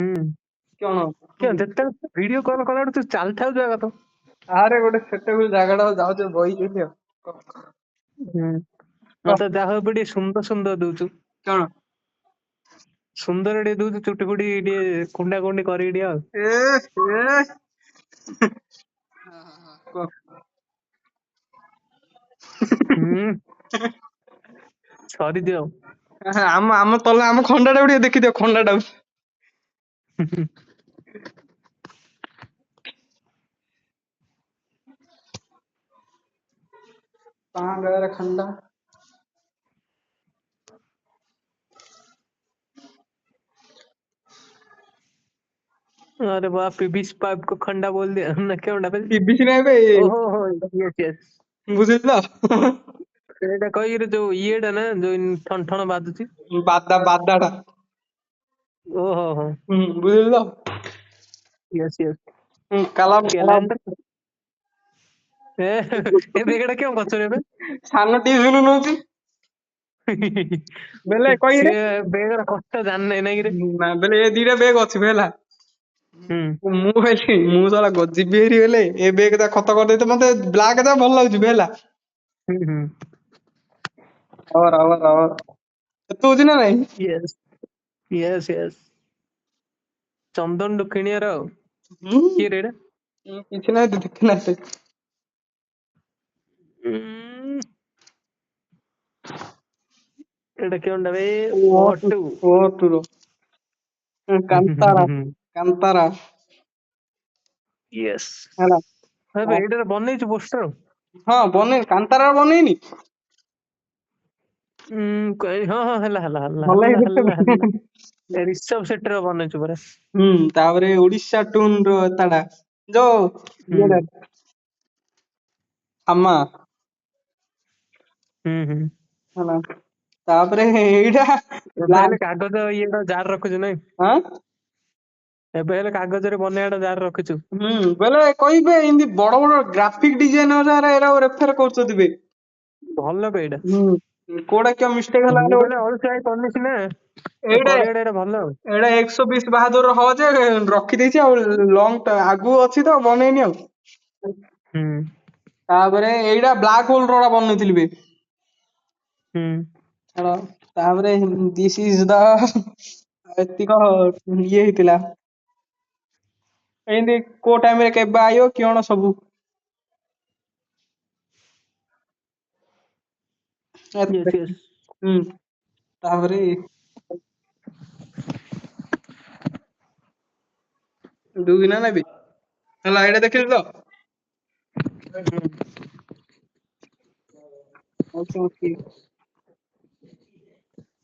ହୁଁ କଣ ଯେତେବେଳେ ଭିଡିଓ କଲ୍ କଲା ତୁ ଚାଲିଥାଉ ଜାଗା ତ। ଆରେ ଗୋଟେ ସେଟେବୁଲ ଜାଗାଟା ଯାଉଛୁ ବଇଥିଲି ଆଉ। ମତେ ଯାହା ହଉ ଟିକେ ସୁନ୍ଦର ସୁନ୍ଦର ଦଉଛୁ। କଣ ସୁନ୍ଦର ଟିକେ ଦଉଛୁ, ଚୁଟି ଫୁଟି ଟିକେ କୁଣ୍ଡା କୁଣ୍ଡି କରିକି ଟିକେ ଆଉ। କହ। ହୁଁ ସରିଦିଅ। ଆମ ତଲେ ଆମ ଖଣ୍ଡାଟାକୁ ଟିକେ ଦେଖିଦିଅ, ଖଣ୍ଡାଟାକୁ। खंडा अरे वाह, पीवीसी पाइप को खंडा बोल दिया ना, क्या उड़ा ପିବିସି ନାହିଁ ବେ, ओहो हो यस यस। ବୁଝିଲ ସେଇଟା କହିକିରି ଯୋଉ ଇଏଟା ନା ଯୋଉ ଠଣ ଠଣ ବାଜୁଛି। ବାଦାଟା। ଓହୋ ହୋ ବୁଝିଲ यस यस। କାଲା କ୍ୟାଲେଣ୍ଡର ଏ ବେଗଟା କେଉଁ ଗଛରେ ଏବେ? ସାନ ଟିଉସନ ନଉଛି ବେଲେ କହିରେ ସିଏ ବେଗର କଷ୍ଟ ଜାଣିନାହିଁ ନାଇଁ କିରେ। ନା ବେଲେ ଏ ଦିଟା ବେଗ ଅଛି ହେଲା। ହୁଁ ମୁଁ କହିଲି ମୁଁ ଶଳା ଯିବି ହେରି ବେଲେ ଏ ବେଗ ଟା ଖତ କରିଦେଇତେ, ମତେ ବ୍ଲାକ୍ ଟା ଭଲ ଲାଗୁଛି ହେଲା। ହୁଁ ହୁଁ ଏତେ ହଉଛି ନା ନାଇଁ? Yes yes yes. ଚନ୍ଦନ ଠୁ କିଣିବାର ଆଉ। କିଏ ରେ ଏଇଟା? କିଛି ନାହିଁ ଦେଖି ନାହିଁ। ଏଇଟା କେଉଁଟା ବେ? ଓ O2 ତୁର କାନ୍ତାରା କାନ୍ତାରା यस। ହେଲା। ଏବେ ଏଇଟାରେ ବନେଇଛୁ ପୋଷ୍ଟର? ହଁ ବନେଇ, କାନ୍ତାରା ବନେଇନି। ହଁ ହଁ ହେଲା ହେଲା ହେଲା ଭଲ ହେଲା ହେଇଛି। ହେଲା ହେଲା। ରିସବ ସେଟର ବନେଇଛୁ ପରା। ତାପରେ ଓଡିଶା ଟୁନ ର ତାଡା ଯୋଉ ଆମା ହେଲା। ତାପରେ ଏଇଟା ଏବେ ହେଲେ କାଗଜ ଇଏଟା ଜାର ରଖୁଛୁ ନାଇଁ? ଆଁ ଏବେ ହେଲେ କାଗଜରେ ବନେଇବାଟା ଜାର ରଖୁଛୁ। ବୋଲେ କହିବେ ଏମିତି ବଡ ବଡ ଗ୍ରାଫିକ ଡିଜାଇନର ଏରା ରେଫର କରୁଛନ୍ତି ବେ। ଭଲ ବେ ଏଇଟା। କୋଉଟା କିଏ ମିଷ୍ଟେକ ହେଲା ମୁଁ ଗୋଟେ କହିଲେ ଅଳସୁଆ ହେଇ କରିନି ସିନା, ଏଇଟା କରିବାଟା ଏଇଟା ଭଲ ଆଉ। ଏଇଟା 120 ବାହାଦୁର ହବ ଯେ ରଖିଦେଇଛି ଆଉ, ଲଙ୍ଗ ଆଗକୁ ଅଛି ତ ବନେଇନି ଆଉ। ତାପରେ ଏଇଟା ବ୍ଲାକ୍ ହୋଲ ର ବନେଇଥିଲି ବେ। ତାପରେ ଦିସ୍ ଇଜ ଦ ଏତିକ ଇଏ ହେଇଥିଲା। ଏମିତି କୋଉ ଟାଇମ ରେ କେବେ ଆଇବ କିଅଣ ସବୁ। Yes yes. ତାପରେ ଦୁଇନା ନେବି ହେଲା, ଏଇଟା ଦେଖିଲୁ ତ?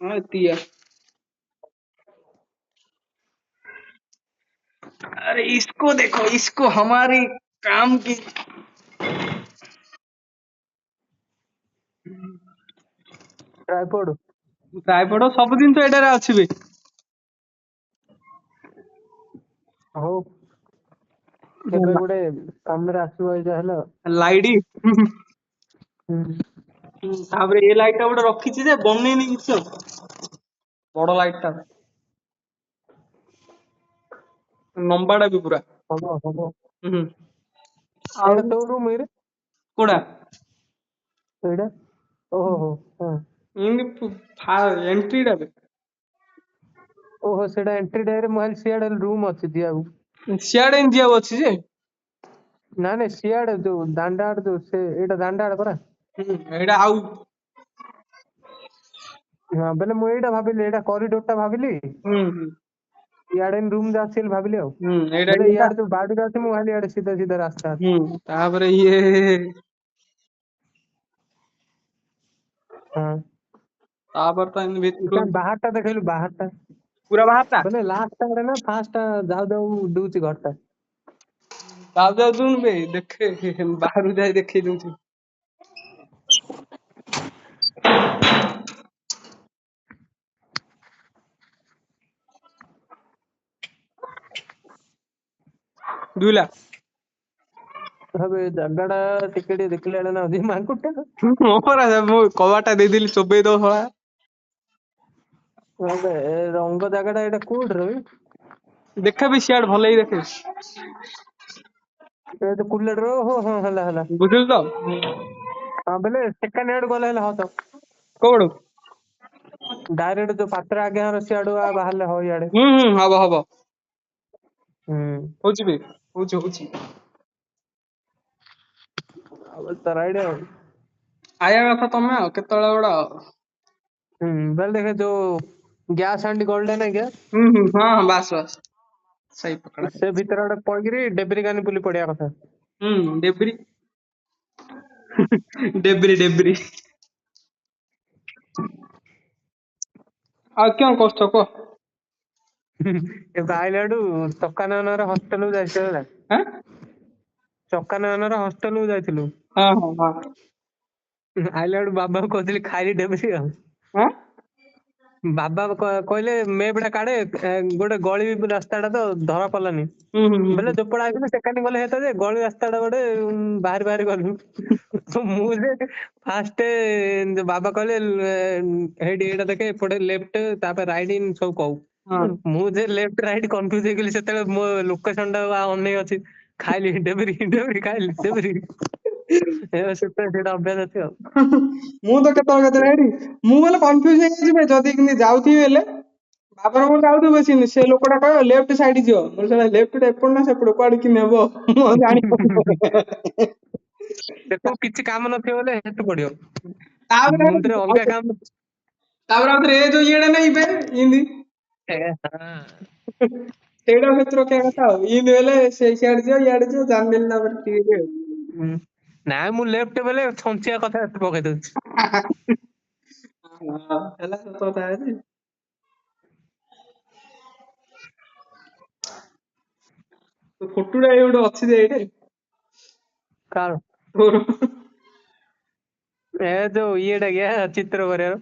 हाँ एतिया। अरे इसको देखो, इसको हमारे काम की ट्राइपॉड ट्राइपॉड सब दिन तो एटारे अछि बे। हो केबे गुडे कामरे आसीबो एजा हेलो लाइट ताପରେ ए लाइट टा गोटे रखिछि जे बनेइनी किछ बड़ लाइट टा लंबाटा भी पूरा हबो हबो ଆଉ एटा तो रूम रे कोडा एटा ओहो हो हां इनकी एंट्री टा बे ओहो सेटा एंट्री डायरे मोबाइल सिआडे रूम अछि दियाउ सियाडे जियाउ अछि जे ना ने सिआडे जो दांडा आड जो से एटा दांडा आड परा एटा आउ हां बेले मु एटा भाबिली एटा कॉरिडोर टा भाबिली इयाडे रूम जा छिल भाबिली आउ एटा बेले एटा इयाडे जो बाडू जा छै मु भाबिली इयाडे सीधा सीधा रास्ता ताପରେ ये हां तापर तो इन भितरो इका बाहर टा देखैलु बाहर टा पूरा बाहर ता बेले लास्ट टा रे ना फास्ट टा जाउ जाउ दूची घर टा जाउ जाउ दुन बे देखे बाहरु जाई देखै दूची दुला हबे जगड़ा टिकेट देखले ना अधी मांकुटा मोहरा मु कवाटा दे दिली चोबे दो हळा अबे रंग जागाटा एटा कोड रे ଦେଖେ ବି ସିଆଡେ ଭଲ ହେଇ ଦେଖେ ଏ ତ କୁଲର हो ହଁ ହେଲା ହେଲା ବୁଝିଲୁ ତ ହଁ ବେଲେ ସେକେଣ୍ଡ ଆଡୁ ଗଲେ ହେଲା ହଁ ତ କୋଉଠୁ ଡାଇରେକ୍ଟ ଯୋଉ ପାତ୍ର ଆଜ୍ଞା ର ସିଆଡୁ ବାହାରିଲେ ହଉ ଇଆଡେ ହବ ହବ ହୁଁ ହଉଛି ବି ହଉଛି ଆଉ ତ ରାଇଡ ଆଇବା କଥା ତମେ ଆଉ କେତେବେଳେ ଗୋଟେ ଆଉ ବେଲେ ଦେଖେ ଯୋଉ ଗ୍ୟାସ୍ ଆଣ୍ଡ ଗୋଲ୍ଡେନ ଆଜ୍ଞା ହଁ ବାସ୍ ବାସ୍ ସେଇ ପକଡା ସେ ଭିତରେ ଗୋଟେ ପଇକିରି ଡେବିରି ଗାନି ବୁଲି ପଡିବା କଥା ଡେବ୍ରି ଡେବ୍ରି ଆଉ କଣ କରୁଛ କହ ଏବେ ଆଇଲାଠୁ ଚକାନୟନର ହଷ୍ଟେଲକୁ ଯାଇଥିଲୁ ହେଲା ଆଁ ଚକାନୟନର ହଷ୍ଟେଲକୁ ଯାଇଥିଲୁ ହଁ ଆଇଲା ବେଳୁ ବାବାଙ୍କୁ କହୁଥିଲି ଖାଇଲି ଡେବିରି ଆଉ ଆଁ ବାବା କହିଲେ ମେପ୍ ଟା କାଢେ ଗୋଟେ ଗଳି ରାସ୍ତାଟା ତ ଧରା ପଡିଲାନି ବେଲେ ଯୋପଡା ଆଇଥିଲେ ସେକାନି ଗଲେ ହେତ ଯେ ଗଳି ରାସ୍ତାଟା ଗୋଟେ ବାହାରି ଗଲୁ ତ ମୁଁ ଯେ ଫାଷ୍ଟ ବାବା କହିଲେ ହେଇଠି ଏଇଟା ଦେଖେ ଏପଟେ ଲେଫ୍ଟ ତାପରେ ରାଇଟ ସବୁ କହୁ ମୁଁ ଯେ ଲେଫ୍ଟ ରାଇଟ କନଫ୍ୟୁଜ ହେଇଗଲି ସେତେବେଳେ ମୋ ଲୋକେସନ ଟା ଅନେଇ ଅଛି ଖାଇଲି ଡେବିରି ଖାଇଲି ଡେବିରି ସେଇଟା ଅଭ୍ୟାସ ଅଛି ଆଉ ମୁଁ ତ କେତେବେଳେ ହେଇଠି ମୁଁ ଗଲେ କନଫ୍ୟୁଜ ହେଇଯିବେ ଯଦି କିନ୍ତୁ ଯାଉଥିବି ହେଲେ ବାବାର ମୋର ଯାଉଥିବୁ ବେଶୀ ସେ ଲୋକଟା କହିବ ଲେଫ୍ଟ ସାଇଡ ଯିବ ମୁଁ ସେଟା ଲେଫ୍ଟ ଏପଟ ନା ସେପଟ କୁଆଡେ କି ନେବ ମୁଁ ଜାଣିପାରୁନି ଦେଖୁ କିଛି କାମ ନଥିବ ବୋଲେ ହେତୁ ପଡିବ ତାପରେ ମୁଣ୍ଡରେ ଅଲଗା କାମ ଆଉଥରେ ଏ ଯୋଉ ଇଏଟା ନାଇଁ ବେ ଇନ୍ତି ସେଇଟା ଭିତରେ ରଖିବା କଥା ଆଉ ଇନ୍ତି ହେଲେ ସେ ସିଆଡେ ଯିବ ଇଆଡେ ଯିବ ଜାଣିଦେଲି ତାପରେ ଟିକେ ନାଇଁ ମୁଁ ଲେଫ୍ଟ ବେଲେ ଛଞ୍ଚିବା କଥା ପକେଇ ଦଉଛି ହେଲା ସତ କଥା ଅଛି ଫଟୋଟା ଏଇ ଗୋଟେ ଅଛି ଯେ ଏଇଠି କାର ତୋର ଏ ଯୋଉ ଇଏଟା ଗିଆ ଚିତ୍ର କରିବାର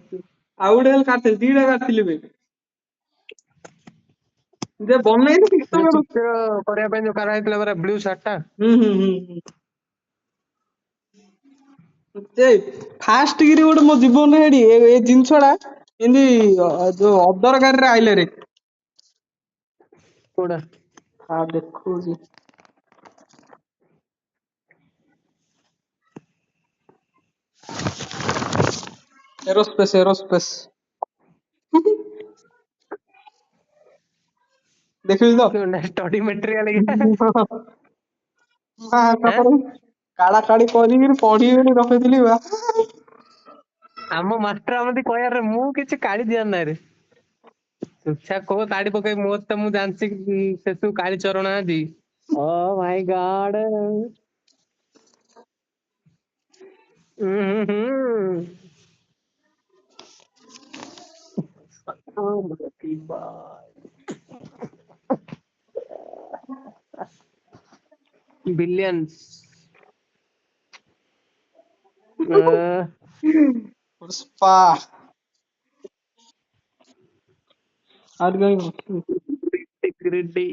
ଆଉ ଗୋଟେ ହେଲେ କାଟିଥିଲି ଦିଟା କାଟିଥିଲି ବେ ଯେ ବନେଇଲି ଯୋଉ ଚିତ୍ର କରିବା ପାଇଁ ଯୋଉ କରା ହେଇଥିଲା ପରା ବ୍ଲୁ ସାର୍ଟ ଟା ହୁଁ ଯେ ଫାଷ୍ଟ କିରି ଗୋଟେ ମୋ ଜୀବନରେ ହେଠି ଏ ଜିନିଷ ଟା ଏମିତି ଯୋଉ ଅଦରକାରୀରେ ଆଇଲାରେ କୋଉଟା ହଁ ଦେଖୁଛି ଏରୋସ୍ପେସ୍ ଦେଖିଲୁ ତ ଷ୍ଟଡି ମେଟେରିଆଲ କାଢା କାଢି କରିକିରି ପଢିବି ବୋଲି ରଖିଥିଲି ବା ଆମ ମାଷ୍ଟର ଆମତି କହିବାରେ ମୁଁ କିଛି କାଢି ଦିଆର ନାହିଁ ରେ ଚୁପଚାପ କହ ତାଡି ପକେଇ ମୋର ତ ମୁଁ ଜାଣିଛି ସେ ସବୁ କାଳି ଚରଣ ଆଜି ଓ ମାଇ ଗଡ बिलियंस पुष्पा और कहीं इंटीग्रिटी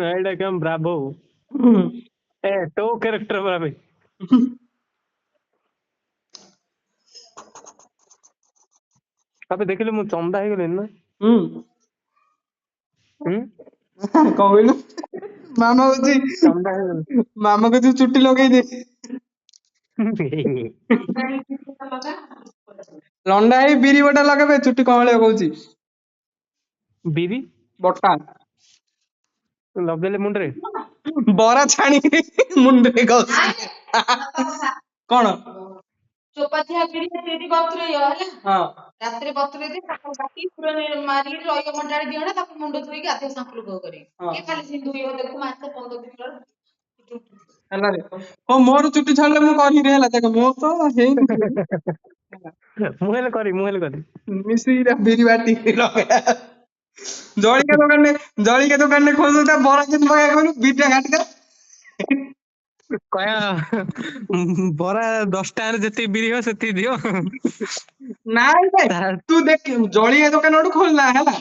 एटा क्या ब्रावो ए टो कैरेक्टर बरा भाई अबे देखिले मु चंदा हे गेले ना कौन कहलु मामा कହୁची चंदा हे गेले मामा कହୁची चुट्टी लगेई दे लंडा ही बिरी बटा लगे चुट्टी कमले कହୁची बीरी बटा लबेले मुंडरे बरा छाणी मुंडे गौसी कौन चोपा थिया बिड़ी सेठी बतुरेय ହେଲା ରାତିରେ ବତୁରେଇ ଦେ ତାକୁ କାଟି ପୁରା ମାରିକି ରହିବ ଘଣ୍ଟାଏ ଦି ଘଣ୍ଟା ତାକୁ ମୁଣ୍ଡ ଧୋଇକି ଗାଧେଇ ସାମ୍ପୁ କଣ କରିବି କିଏ ଖାଲି ସିନ୍ଦୁରି ଦେଖୁ ମାସେ 15 ଦିନ ହେଲା ରେ ହଁ ମୋର ଚୁଟି ଛାଡିଲେ ମୁଁ କରିବି ହେଲା ଦେଖ ମୋ ତ ହେଇନି ମୁଁ ହେଲେ କରି ମିଶିକି ବିରି ବାଟି ଲଗେଇବା ଜଳିକା ଦୋକାନରେ ଖୋଲୁ ତା ବରା କେମିତି ପକେଇବା କହିଲୁ ବିରିଟା କାଟିଦେ କୟା ବରା 10 ଟଙ୍କାରେ ଯେତିକି ବିରି ହବ ସେତିକି ଦିଅ ନାଇଁ ନାଇଁ ତୁ ଦେଖ ଜଳିଆ ଦୋକାନ ଗୋଟେ ଖୋଲିଲା ହେଲା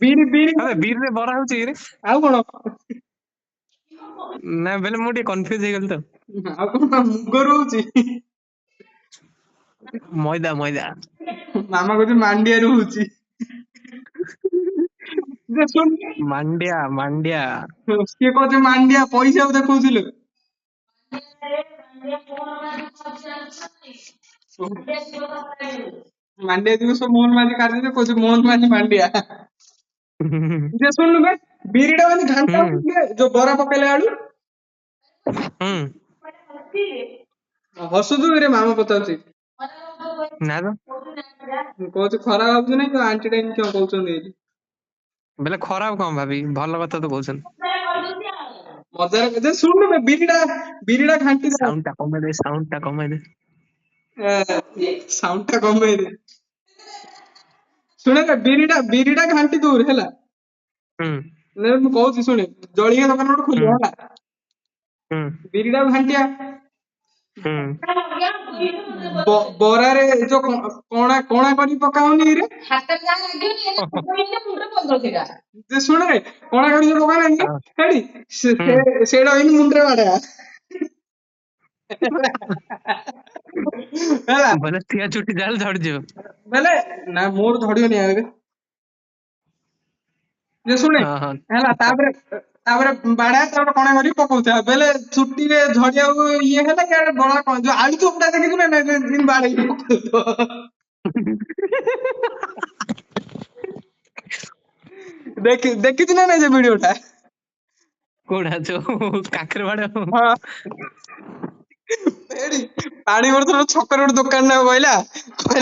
ବିରି ବିରି ଆବେ ବିରିରେ ବରା ହଉଛି କିରେ ଆଉ କଣ ନା ବେଲେ ମୁଁ ଟିକେ କନଫ୍ୟୁଜ ହେଇଗଲି ତ ଆଉ କଣ ମୁଗ ରହୁଛି ମଇଦା ମଇଦା। ମାମା କହୁଛି ମାଣ୍ଡିଆରୁ ହଉଛି। ଯେ ଶୁଣ, ମାଣ୍ଡିଆ ମାଣ୍ଡିଆ। ସିଏ କହୁଛି ମାଣ୍ଡିଆ ପଇସା ଦେଖଉଥିଲେ। ମାଣ୍ଡିଆ ଦିବସ ମୋହନ ମାଝି କାଟିଲେ କହୁଛି ମୋହନ ମାଝି ମାଣ୍ଡିଆ। ଯେ ଶୁଣିଲୁ ବେ, ବିରିଟା ମାନେ ଘାଣ୍ଟା ହୁଁ ହଉଥିଲେ ଯୋଉ ବରା ପକେଇଲେ ଆଳୁ। ହୁଁ। ହସୁଛୁ କିରେ ମାମା ପଚାରୁଛି। ନା ତ ମୁଁ କହୁଛି ଖରାପ ଭାବୁଛୁ ନାଇଁ, ଆଣ୍ଟି ଟା କଣ କହୁଛନ୍ତି ଏଇଠି। ବେଲେ ଖରାପ କଣ ଭାବି, ଭଲ କଥା ତ କହୁଛନ୍ତି। ମଜାରେ ଯେ ଶୁଣୁନୁ ବେ, ବିରିଟା ଘାଣ୍ଟି ଦବା। ସାଉଣ୍ଡ ଟା କମେଇ ଦେ, ସାଉଣ୍ଡ ଟା କମେଇ ଦେ। ସାଉଣ୍ଡ ଟା କମେଇ ଦେ। ଶୁଣେ ବିରିଟା ଘାଣ୍ଟି ଦଉରେ ହେଲା। ହୁଁ ନେ ମୁଁ କହୁଛି ଶୁଣେ, ଜଳିଖିଆ ଦୋକାନ ଗୋଟେ ହୁଁ ଖୋଲିବା ହେଲା। ହୁଁ ବିରିଟାକୁ ଘାଣ୍ଟିଆ। ହୁଁ। ବରାରେ ଯୋଉ କଣା କଣା କରି ପକା ହଉନି ରେ। ଯେ ଶୁଣରେ, କଣା କରି ଯୋଉ ପକା ନାହିଁ ହଁ, ହେଡି, ହୁଁ। ସେଇଟା ଏଇନି ମୁଣ୍ଡରେ ବାଡେଇବା। ହେଲା ବୋଲେ ଠିଆ ଚୁଟି ଜାଲ ଝଡିଯିବ। ବେଲେ ନା ମୋର ଝଡିବନି ଏବେ। ଯେ ଶୁଣେ ହଁ ହଁ। ହେଲା, ତାପରେ ବାଡା ତାପରେ କଣା କରିକି ପକଉଥିବା ବେଲେ ଚୁଟିରେ ଝଡିବାକୁ ଇଏ ହେଲା ଇଆଡେ ବଳା କଣ ଯୋଉ ଆଳୁ ଚୋପଟା ଦେଖିଛୁ ନା ନାଇଁ ବାଡେଇକି ପକଉଥିବ। ଦେଖିଛୁ ନା ନାଇଁ ସେ ଭିଡିଓ ଟା? କୋଉଟା ଯୋଉ କାକର ବାଡ? ହଁ। ଏଇଠି ପାଣି ବୋତଲ ଛକରେ ଗୋଟେ ଦୋକାନ ଟା କହିଲା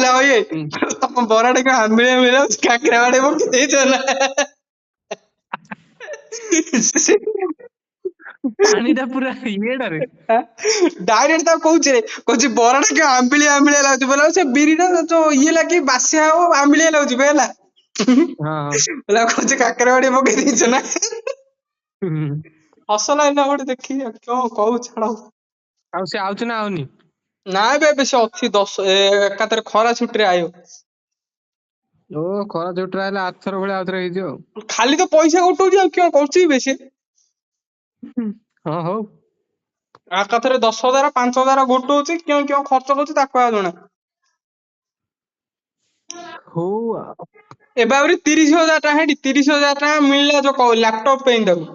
ଭାଇ ତମ ବରା ଟା କଣ ଆମ୍ବିଳିଆ ମିଳିଯାଉଛି, କାକରା ବାଡେଇ ପକେଇ ଦେଇଛ ନା। ପାଣି ଟା ପୁରା ଇଏଟାରେ। ଡାଇରେକ୍ଟ ତାକୁ କହୁଛି ବରା ଟା କିਉਂ ଆମ୍ବିଳିଆ ଆମ୍ବିଳିଆ ଲାଗୁଛି, ବୋଲେ ସେ ବିରିଟା ଯୋଉ ଇଏ ଲାଗି ବାସିଆ ହବ ଆମ୍ବିଳିଆ ଲାଗୁଛି ବେ ହେଲା। ହଁ ହଁ। ହେଲା କହୁଛି କାକରା ବାଡେଇ ପକେଇ ଦେଇଛ ନା। ହୁଁ। ହସ ଲାଗିଲା ଗୋଟେ ଦେଖିକି, କଣ କହୁ ଛାଡ। ଆଉ ସେ ଆଉଛି ନା ଆଉନି? ନାଇଁ ବେ ଏବେ ସେ ଅଛି ଏକାଥରେ ଖରା ଛୁଟିରେ ଆଇବ। ଓ ଖରା ଛୁଟିରେ ଆଇଲେ ଆରଥର ଭଳିଆ ଆଉଥରେ ହେଇଯିବ ଆଉ। ଖାଲି ତ ପଇସା ଗୋଟଉଛି ଆଉ କିଅଣ କରୁଛି ବେ ସିଏ। ହଁ ହଉ। ଏକାଥରେ 10,000 5,000 ଗୋଟଉଛି, କିଅଣ ଖର୍ଚ୍ଚ କରୁଛି ତାକୁ ଆଉ ଜଣା। ହଉ ଆଉ। ଏବେ ଆହୁରି 30,000 ଟଙ୍କା ହେଠି 30,000 ଟଙ୍କା ମିଳିଲା ଯୋଉ ଲାପଟପ୍ ପାଇଁ ତାକୁ।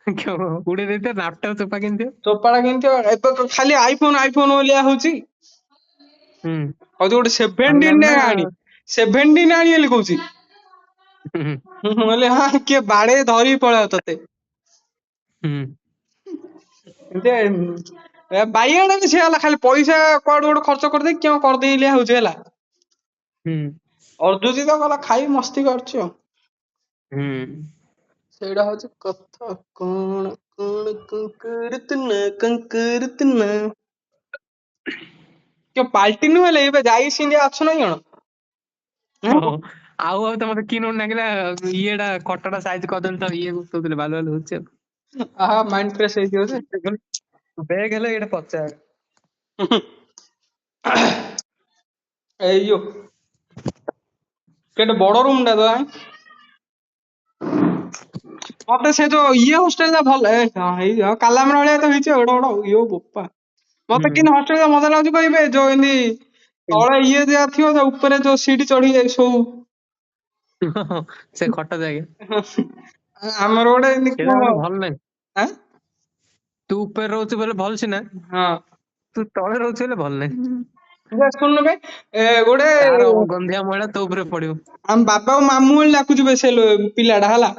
ଉଡେଇ ଦେଇଥିବ, ଲାପଟପ୍ ଚୋପା କିଣିଥିବ। ଚୋପାଟା କିଣିଥିବ, ଏବେ ଖାଲି ଆଇଫୋନ ବୋଲିଆ ହଉଛି। ହୁଁ। କହୁଛି ଗୋଟେ ଆଣିଲାନି 17 ନା। ଆଣି 17 ଆଣି ବୋଲି କହୁଛି। ହୁଁ ମୁଁ କହିଲି ହଁ କିଏ ବାଡେଇ ଧରିକି ପଳେଇବ ତତେ। ହୁଁ। ଯେ ବାଇଆଣ ସିଏ ହେଲା, ଖାଲି ପଇସା କୁଆଡୁ ଗୋଟେ ଖର୍ଚ୍ଚ କରିଦେଇ କିଅଣ କରିଦେଇଲିଆ ହଉଛି ହେଲା। ହୁଁ। ଅର୍ଜୁଛି ତ ଗଲା ଖାଇ ମସ୍ତି କରୁଛି ଆଉ। ହୁଁ। ସେଇଟା ହଉଛି କଥା। କଣ କଣ କଙ୍କରୁତନା କିଏ ପାଲଟିନୁ ହେଲେ ଏବେ ଯାଇ ସିନ୍ତିଆ ଅଛୁ ନା କଣ? ହଁ। ଆଉ ତ ମତେ କିଏ ନୋଟ ନାଗିଲା ଇଏଟା ଖଟଟା ସାଇଜ କରିଦେଲି ତ ଇଏ କହୁଥିଲେ ବାଲୁ ବାଲୁ ହଉଛି ଆଉ। ଆହା ମାଇଣ୍ଡ ଫ୍ରେଶ ହେଇଯିବ ଯେ। ବେଗ ହେଲେ ଏଇଟା ପଚାର। ଏଇଯୋ କେଟେ ବଡ ରୁମ୍ ଟା ତ ମତେ ସେ ଯୋଉ ଇଏ ହଷ୍ଟେଲ ଟା ଭଲ ହେଇ କାଲାମର ଭଳିଆ ତ ହେଇଛି ଏଡ ବଡ ଇଏ ବୋପା। ମତେ ହୁଁ। କିନ୍ତୁ ହଷ୍ଟେଲ ମଜା ଲାଗୁଛି କହିବେ ଯୋଉ ଏମିତି ତଳେ ଇଏ ଦିଆ ଥିବ ତା ଉପରେ ଯୋଉ ସିଡି ଚଢି ଯାଇ ଶୋଉ। ସେ ଖଟ ଯାଇକି ଆମର ଗୋଟେ ସେଇଟା ଏମିତି ଗୋଟେ କଣ ଭଲ ନାହିଁ। ଆଁ ତୁ ଉପରେ ରହୁଛୁ ବୋଲେ ଭଲ ସିନା, ହଁ ତୁ ତଳେ ରହୁଛୁ ବୋଲେ ଭଲ ନାହିଁ। ଶୁଣୁନୁ ବେ ଗୋଟେ ତାର ଗନ୍ଧିଆ ମଇଳା ତୋ ଉପରେ ପଡିବ। ଆମ ବାବା ଆଉ ମାମୁଁ ଭଳି ଡାକୁଛୁ ବେ ସେ ପିଲାଟା ହେଲା।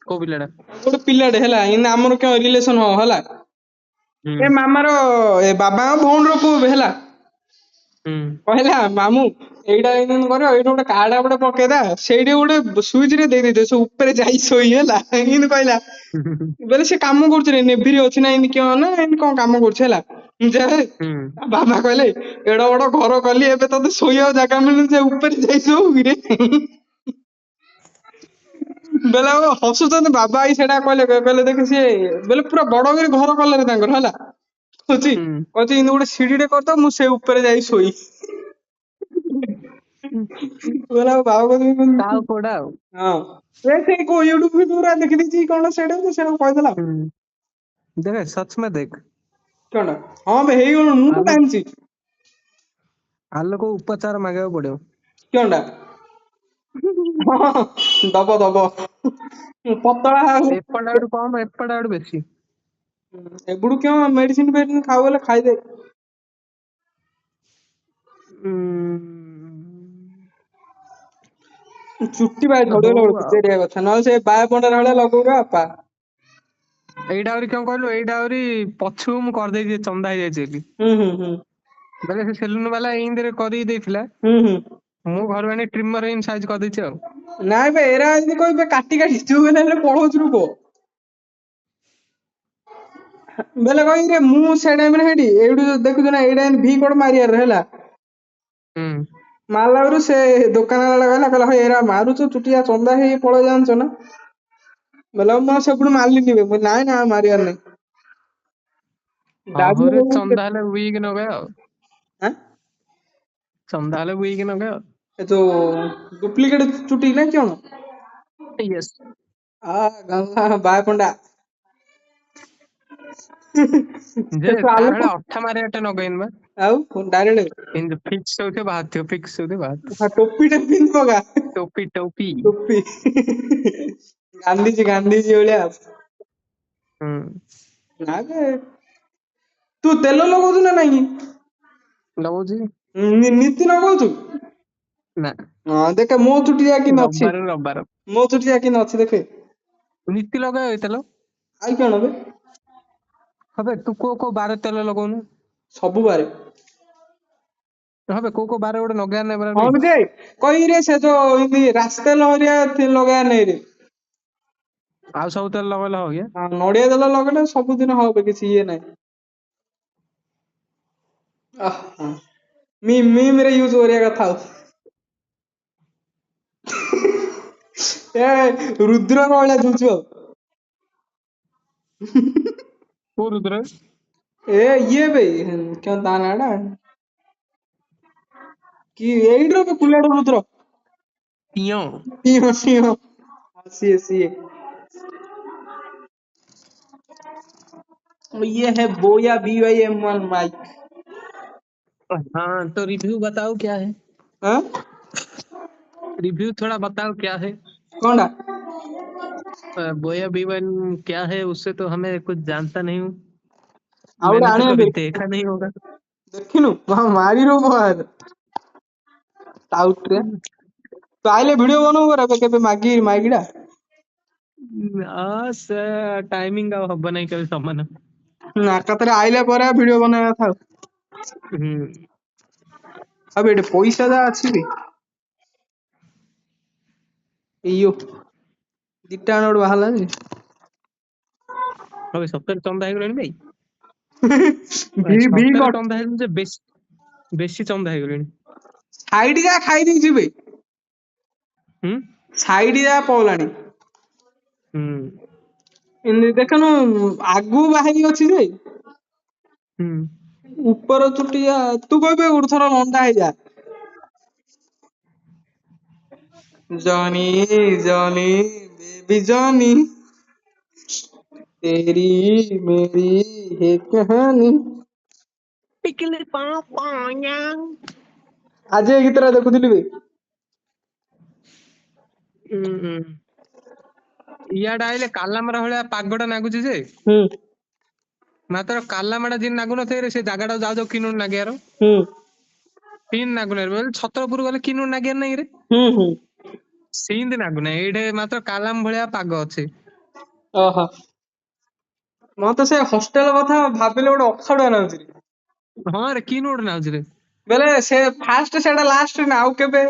କୋଉ ପିଲାଟା? ଗୋଟେ ପିଲାଟେ ହେଲା ଆମର କିଏ ରିଲେସନ ହବ ହେଲା। ହୁଁ ଏ ମାମାର ଏ ବାବାଙ୍କ ଭଉଣୀର ପୁଅ ବେ ହେଲା। ହୁଁ। କହିଲା ମାମୁଁ ଏଇଟା ଏମିତି କରିବ, ଏଇଠି ଗୋଟେ କାର୍ଡ ଗୋଟେ ପକେଇଦା ସେଇଠି ଗୋଟେ ସୁଇଚ ରେ ଦେଇଦେଇଥିବ ସେ ଉପରେ ଯାଇ ଶୋଇ ହେଲା ଏମିତି କହିଲା। ବୋଲେ ସେ କାମ କରୁଛି ନେଭିରେ ଅଛି ନା ଏମିତି କିଏ ନା ଏମିତି କଣ କାମ କରୁଛି ହେଲା। ଯେ ହୁଁ। ବାବା କହିଲେ ଏଡ ବଡ ଘର କଲି ଏବେ ତତେ ଶୋଇବାକୁ ଜାଗା ମିଳୁନି ଯେ ଉପରେ ଯାଇ ଶୋଇବୁ କିରେ। ବେଲେ ଆଉ ହସୁଛନ୍ତି ବାବା ଭାଇ ସେଇଟା କହିଲେ ଦେଖି ସିଏ ବୋଲେ ପୁରା ବଡ କରି ଘର କଲେରେ ତାଙ୍କର ହେଲା। କହୁଛି ହୁଁ। ଏମିତି ଗୋଟେ ସିଡିଟେ କରିଦବ ମୁଁ ସେ ଉପରେ ଯାଇ ଶୋଇ କହିଲା ଆଉ ବାବା କାଉ କୋଉଟା ଆଉ। ହଁ ଏ ସେଇ କୋଉ ୟୁଟ୍ୟୁବ ଫ୍ୟୁଟୁବରେ ଦେଖିଦେଇଛି କଣ ସେଇଟା ସେଇଟା କହିଦେଲା। ଦେଖ ସଚ ମେ ଦେଖ। କଣ ହଁ ବେ ହେଇଗଲାଣି ମୁଁ ତ ଆମେ ଜାଣିଛି। ଆଲୋକ ଉପଚାର ମାଗିବାକୁ ପଡିବ। କିଅଣଟା? ହଁ, ଦବ ଦବ। ପତଳା ଆଉ ଏପଟ ଆଡୁ କମ ଏପଟ ଆଡୁ ବେଶୀ। ଏବୁଡୁ କିଅ ମେଡିସିନ ଫେଡିସିନ ଖାଉ ବୋଲେ ଖାଇଦେ। ଚୁଟି ଭାଇ ଝଡିଗଲା ହଉ ଗୋଟେ ଆଉ ବିଜାରିଆ କଥା, ନହେଲେ ସେ ବାୟ ପଣ୍ଡାର ଭଳିଆ ଲଗଉରା ବାପା। ଏଇଟା ଆହୁରି କଣ କହିଲୁ, ଏଇଟା ଆହୁରି ପଛକୁ ମୁଁ କରିଦେଇଛି ଚନ୍ଦା ହେଇଯାଇଛି ବୋଲି। ହୁଁ। ବୋଲେ ସେ ସେଲୁନ ବାଲା ଏଇଥିରେ କରିକି ଦେଇଥିଲା, ହୁଁ। ମୁଁ ଘରୁ ଆଣି ଟ୍ରିମର ହିଁ ସାଇଜ କରିଦେଇଛି ଆଉ। ନାଇଁ ବେ ଏରା ଏମିତି କହିବେ କାଟି ତୁ ହେଲେ ପଢଉଛୁ କୁହ। ବେଲେ କହିରେ ମୁଁ ସେ ଟାଇମରେ ହେଇଠି ଏଇଠୁ ଦେଖୁଛୁ ନା ଏଇଟା ଭି କୋଡ ମାରିବାର ହେଲା। ହୁଁ। ମାରିଲାରୁ ସେ ଦୋକାନ ବାଲା କହିଲା ଏରା ମାରୁଛ ଚୁଟିଆ ଚନ୍ଦା ହେଇ ପଳେଇ ଜାଣିଛ ନା। ବୋଲେ ମୁଁ ସେପଟୁ ମାରିଲିନି ବେ, ନାଇଁ ନା ମାରିବାର ନାଇଁ। ହଁ ହଉରେ ଚନ୍ଦା ହେଲେ ୱିଗ ନଗା ଆଉ। ଆଁ? ଚନ୍ଦା ହେଲେ ୱିଗ ନଗା ଆଉ। ଏ ଯୋଉ ଡୁପ୍ଲିକେଟ ଚୁଟି ନା କିଅଣ? ୟେସ୍। ଗଲା ବାୟ ପଣ୍ଡା। ଯେ ସେଠୁ ତା ଆଲୋକ ଭଳିଆ ଅଠା ମାରିବାଟା ନଗେଇନି ବା। ଆଉ ଡାଇରେକ୍ଟ କିନ୍ତୁ ଫିକ୍ସ ହଉଥିବ ବାହାରୁଥିବ, ଫିକ୍ସ ହଉଥିବ ବାହାରୁଥିବ। ଟୋପିଟେ ପିନ୍ଧି ପକା। ଟୋପି ଟୋପି। ଟୋପି ଗାନ୍ଧିଜୀ ଭଳିଆ। ହୁଁ। ନା ବେ ତୁ ତେଲ ଲଗଉଛୁ ନା ନାଇଁ? ଲଗଉଛି। ନୀତି ନଗଉଛୁ? ନା। ହଁ ଦେଖେ ମୋ ଚୁଟି ଯାକ କେମିତି ଅଛି, ରବିବାର ରବିବାର ମୋ ଚୁଟି ଯାକ କେମିତି ଅଛି ଦେଖେ। ନୀତି ଲଗା ହେଇଥିଲ। ଆଉ କଣ ବେ? ହବେ ତୁ କୋଉ ବାର ତେଲ ଲଗଉନୁ? ସବୁ ବାରେ। ହବେ କୋଉ ବାର ଗୋଟେ ଲଗେଇବାର ନାହିଁ ପରା ହଁ ଭାଇ। ଯେ କହିରେ ସେ ଯୋଉ ଏମିତି ରାସ୍ତା ଲହରିଆ ଲଗେଇବା ନାଇଁରେ। ଆଉ ସବୁ ତେଲ ଲଗେଇଲେ ହବ କି? ହଁ ନଡିଆ ତେଲ ଲଗେଇଲେ ସବୁଦିନ ହବ କିଛି ଇଏ ନାହିଁ। ମିମରେ ୟୁଜ କରିବା କଥା ଆଉ। ଏ ରୁଦ୍ରଙ୍କ ଭଳିଆ ଘୁଞ୍ଚୁ ଆଉ। କୋଉ ରୁଦ୍ର? ଏ ଇଏ ବେ କଣ ତା ନାଁ ଟା? କି ଏଇଠି ର କୁଲାଡର ରୁଦ୍ର। ସିଂହ। ସିଂହ ସିଏ। ये है बोया BYM1 माइक। हाँ तो रिव्यू बताओ क्या है? हाँ? रिव्यू थोड़ा बताओ क्या है? कौनटा? बोया B1 क्या है, उससे तो हमें कुछ जानता नहीं हूँ। ଆଉ ଗୋଟେ मैंने तो ଆଣିବା कभी ବେ देखा नहीं होगा। ଦେଖିନୁ ମାରିରୁ ବାହାର ଟାଉଟରେ ତୁ ଆଇଲେ ଭିଡିଓ ବନଉ ପରା କେବେ ମାଇକିଟା। ସେ ଟାଇମିଙ୍ଗ ଆଉ ହବ ନାହିଁ କେବେ ସମାନ। ଏକାଥରେ ଆଇଲା ପରେ ଭିଡିଓ ବନେଇବା କଥା ଆଉ। ହୁଁ। ଆବେ ଏଠି ପଇସା ଯା ଅଛି ବେ। ଏଇଓ ଦିଟା ନୋଟ ବାହାରିଲାନି। ହବେ ସତରେ ଚନ୍ଦା ହେଇଗଲେଣି ବେ। ଭି ସତରେ କଟ୍ ଚନ୍ଦା ହେଇଗଲେଣି ଯେ ବେଶୀ ଚନ୍ଦା ହେଇଗଲେଣି। ସାଇଡ ଯା ଖାଇ ଦେଇଛି ବେ। ହୁଁ। ସାଇଡ ଯା ପଳାଣି। ହୁଁ। ଏମିତି ଦେଖୁନୁ ଆଗୁ ବାହାରି ଅଛି ଯେ ହୁଁ। ଉପର ଚୁଟିଆ ତୁ କହିବେ ଗୋଟେ ଥର ଲଣ୍ଡା ହେଇଯା। ଜନି ଜନି ବେବି ଜନି ତେରି ମେରି ହେ କହାନୀ। ଟିକିଲି ଆଜି ଏଇ ଗୀତଟା ଦେଖୁଥିଲି ବେ। ଇଆଡେ ଆଇଲେ କାଲାମରା ଭଳିଆ ପାଗଟା ନାଗୁଛି ଯେ ହୁଁ ମାତ୍ର କାଲାମାଟା ଯେମିତି ନାଗୁନଥାଏ ସେ ଜାଗାଟା ଯାଉ ଯାଉ କିନୁ ନାଗିବାର। ହୁଁ ପିନ୍ ନାଗୁନାହିଁ ଛତ୍ରପୁର ଗଲେ କିନୁ ନାଗିବାର ନାଇଁ ରେ। ହୁଁ। ସେମିତି ନାଗୁନାହିଁ ଏଇଠି ମାତ୍ର କାଲାମ ଭଳିଆ ପାଗ ଅଛି। ଓହୋ ମତେ ସେ ହଷ୍ଟେଲ କଥା ଭାବିଲେ ଗୋଟେ ଅଖାଡୁଆ ଲାଗୁଛି। ହଁ ରେ କିନୁ ଗୋଟେ ନାଗୁଛି ରେ। ବେଲେ ସେ ଫାଷ୍ଟ ସେଇଟା ଲାଷ୍ଟ ନା ଆଉ କେବେ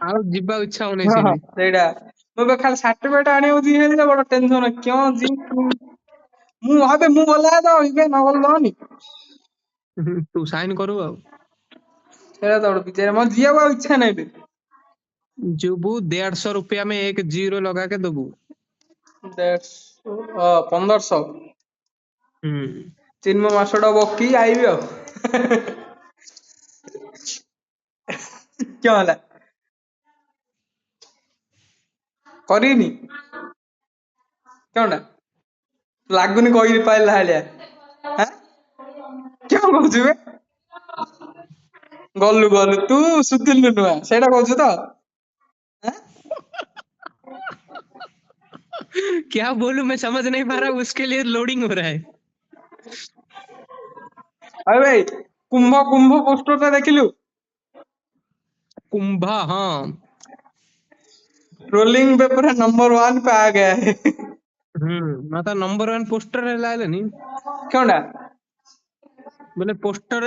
ଆଉ ଯିବାକୁ ଇଚ୍ଛା ହଉନାହିଁ ହଁ ସେମିତି। ସେଇଟା ମୁଁ ଏବେ ଖାଲି ସାର୍ଟିଫିକେଟ ଆଣିବାକୁ ଯିବି ହେରି ବଡ ଟେନସନ କିଅଁ ଯିବି ମୁଁ ଭାବେ ମୁଁ ଗଲା ତ ଇବେ ନ ଗଲେ ଦବନି। ତୁ ସାଇନ କରିବୁ ଆଉ। ସେଇଟା ତ ଗୋଟେ ବିଚାର ମୋର ଯିବାକୁ ଆଉ ଇଚ୍ଛା ନାହିଁ ବେ। ଯିବୁ 150 रुपया में एक जीरो लगा के दबू। 1500 ହୁଁ। ଚିନ୍ମ ମାସଟା ବକି ଆଇବି ଆଉ। କ୍यों ହେଲା? କରିବିନି କଣଟା ଲାଗୁନି କହିବି ପାରିଲା ଭଳିଆ। ହାଁ କିଅଁ କହୁଛୁ ବେ? ଗଲୁ ଗଲୁ ତୁ ସୁଧିଲୁ ନୁଆ ସେଇଟା କହୁଛୁ ତ? ଆଁ? क्या बोलूं, मैं समझ नहीं पा रहा, उसके लिए लोडिंग हो रहा है। अरे भाई कुंभ कुंभ पोस्टर ଟା ଦେଖିଲୁ? कुंभा, हाँ। ट्रोलिंग पे पूरा नंबर 1 पे आ गया है। मतलब नंबर 1 पोस्टर है लाले नहीं, क्योंडा बोले पोस्टर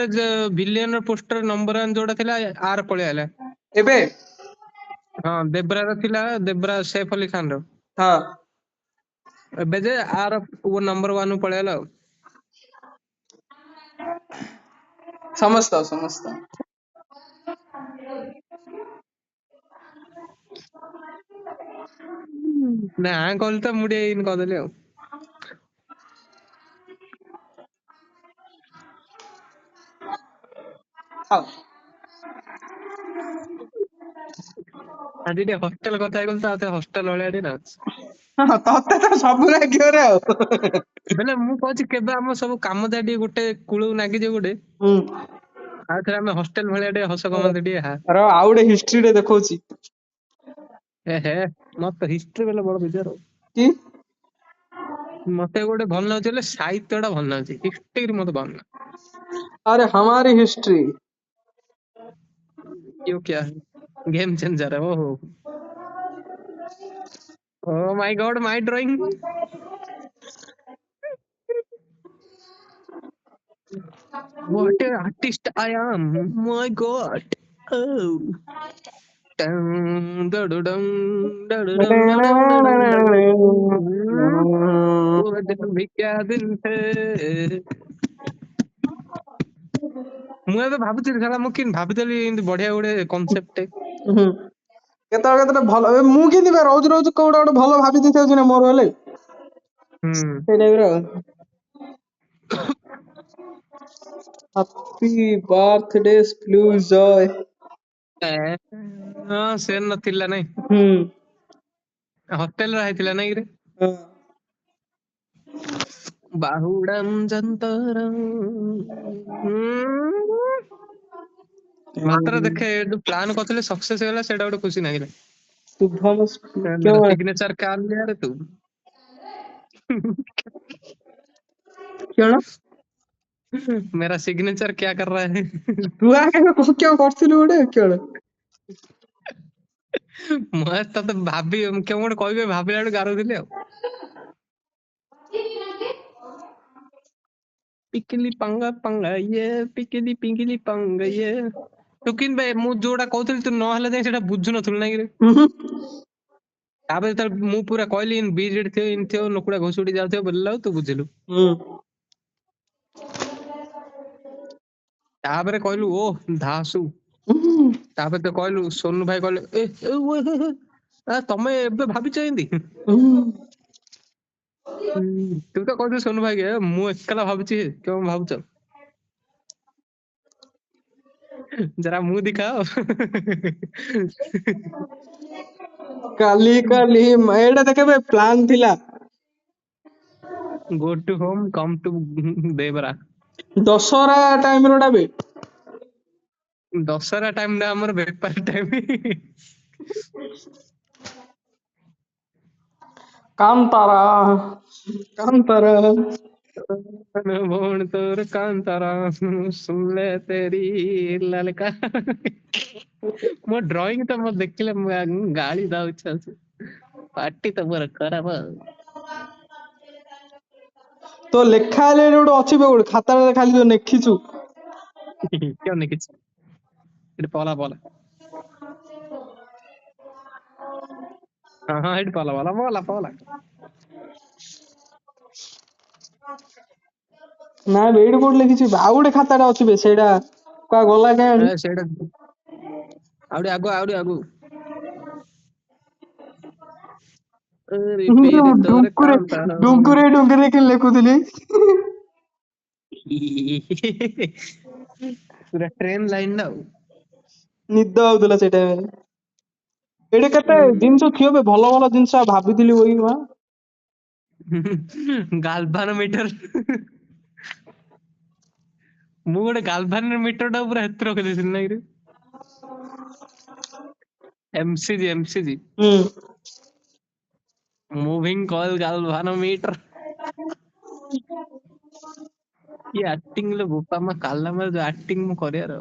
विलियन पोस्टर नंबर 1 जोड़ा थिला आर पळे आला। एबे हाँ, देब्रा रो थिला, देब्रा सैफ अली खान रो। हाँ एबे जे आर वो नंबर 1 पळे आला। समझता समझता ना कहल तो मुड़े इन कह देले। हाँ आज टे हॉस्टल कथा गल तो हॉस्टल वाले टे ना हाँ तते तो सब लागियो रे ଆଉ। बेले मु कहछि केबे हम सब काम दाडी गोटे कुळु नागी जे गोटे आ थरा हम हॉस्टल वाले टे हस कमंत टे हा अरे ଆଉ ଗୋଟେ ହିଷ୍ଟ୍ରି ରେ ଦେଖଉଛି ए हे मत हिस्ट्री बेले बड़ विचार କି मते गोटे भल लाଗୁଛି साहित्यटा भल लाଗୁଛି हिस्ट्री मते भल ना अरे हमारी हिस्ट्री यो क्या है गेम चेंजर है ओहो oh my God my drawing what an artist I am my god oh dum da da dum da da dum da dum da dum da dum वो दिन भी क्या दिन थे ମୁଁ ଏବେ ଭାବୁଥିଲି ସାला ମୁଁ କିନ୍ ଭାବିଥିଲି ଏମିତି ବଢିଆ ଗୋଟେ କନସେପ୍ଟ କେତେବେଳେ କେତେବେଳେ ଭଲ ଏ ମୁଁ କେମିତି ବା ରହୁଛୁ ରହୁଛୁ କୋଉଟା ଗୋଟେ ଭଲ ଭାବି ଦେଇଥାଉଛି ନା ମୋର ହେଲେ ସେଇ ଟାଇପର ହାପି ବାର୍ଥଡେ ବ୍ଲୁ ଜୟ ହଁ ସେ ନଥିଲା ନାଇଁ ହଷ୍ଟେଲ ରେ ହେଇଥିଲା ନାଇଁ ରେ ବାହୁଡାମ ଯନ୍ତର ମାତ୍ର ଦେଖେ ଯୋଉ ପ୍ଲାନ କରିଥିଲେ ସକ୍ସେସ ହେଇଗଲା ସେଇଟା ଗୋଟେ ଖୁସି ଲାଗିଲା शुभम मेरा सिग्नेचर कर लिया रे तू क्यों मेरा सिग्नेचर क्या कर रहा है तू आके क्या करथिलु गोटे क्यों मैं तते भाबी क्यों गोटे कहबे भाबिला बेलु गारुथिले आ पिकली पंगा पंगा ये पिकली पिंगली पंगा ये तू किन बे मु जोड़ा कहथि तू न हले जाय सेटा बुझु नथुल नाइ रे ताबे त मु पूरा कहली इन बीजेड थियो इन थियो लोकुडा घोसुडी जाथयो बोलला तू बुझिलु ताबरे कहलु ओ धासु ताबे तो कहलु सोनू भाई कहले ए तमे एबे भाबिଛ एंदी तू तो कहथि सोनू भाई के मु एकला भाबुची क्यों भाबुଛ जरा मुंह दिखाओ काली काली एटा देखेबे प्लान थिला go to home come to देवरा दशहरा टाइम रोटा बे दशहरा टाइम ना हमर बेपार टाइम कांतारा कांतारा भोण तोर कांतारा सुन ले तेरी ललका मो ड्राइंग तो मो देखले गाली दाउछ पार्टी तो मोर खराब तो लेखा ले गोटे अछि बे गोटे खाता रे खाली जो नेखिछु क्यों नहीं किछ इट पाला पाला हां इट पाला वाला पाला पाला ना बेड कोड लिखिछु आ गोटे खाताटा अछि बे सेडा का गला के सेडा आउडी आगु अरे पेरे तोर कांतारा डुंगरे के लेखुथिली पूरा ट्रेन लाइन ना निद आउतला से टाइम रे एडे कते जिंस थियो बे भलो भलो जिंस भाबिथिली ओई वा गाल्भानोमीटर ମୁଁ ଗୋଟେ ଗାଲଭାନିର ମିଟର ଟା ପୁରା ଏତେ ରଖିଦେଇଥିଲି ନାଇଁ ରେ। MCG moving coil galvanometer. କି ଆକ୍ଟିଂ ଲୋ ବୋପା ମା କାଲା ମାର ଯୋଉ ଆକ୍ଟିଂ ମୁଁ କରିବାର।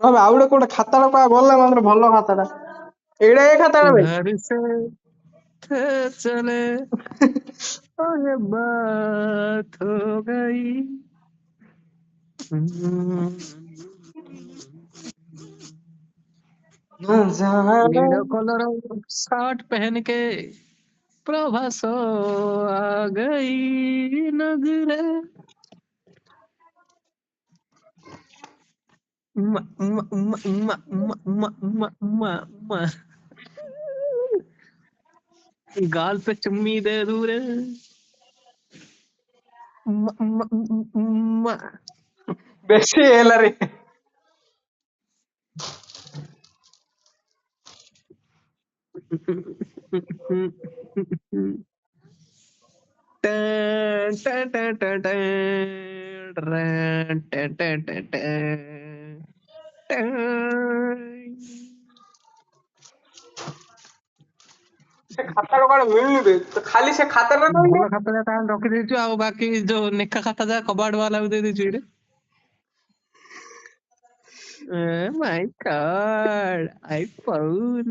ଆଉ ଗୋଟେ କୋଉଟେ ଖାତାଟା ପା ଗଲା ମାତ୍ର ଭଲ ଖାତାଟା। ଏଇଟା ଏ ଖାତାଟା ବେ। घर से थे चले और ये बात हो गई। नीला कलर शर्ट पहन के प्रभास आ गई नजरे। उम्मा, उम्मा, उम्मा, उम्मा, उम्मा, उम्मा, उम्मा, उम्मा, उम्मा। गाल पे चुम्मी दे दूं रे। उम्मा, उम्मा, उम्मा, उम्मा। ବେଶୀ ହେଲା ରେ। टन, टन, टन, टन, टन, टन, टन, टन, टन, टन, टन। ସେ ଖାତାଟା କୁଆଡେ ମିଳୁନି ବେ। ତ ଖାଲି ସେ ଖାତାଟା ରହିଲା। ଭଲ ଖାତା ଯାକ ତାହେଲେ ରଖିଦେଇଛୁ ଆଉ ବାକି ଯୋଉ ନେଖା ଖାତା ଯାକ କବାଟ ବାଲାକୁ ଦେଇଦେଇଛୁ ଏଇଠି। ମାଇ ଗଡ୍ ଆଇଫୋନ।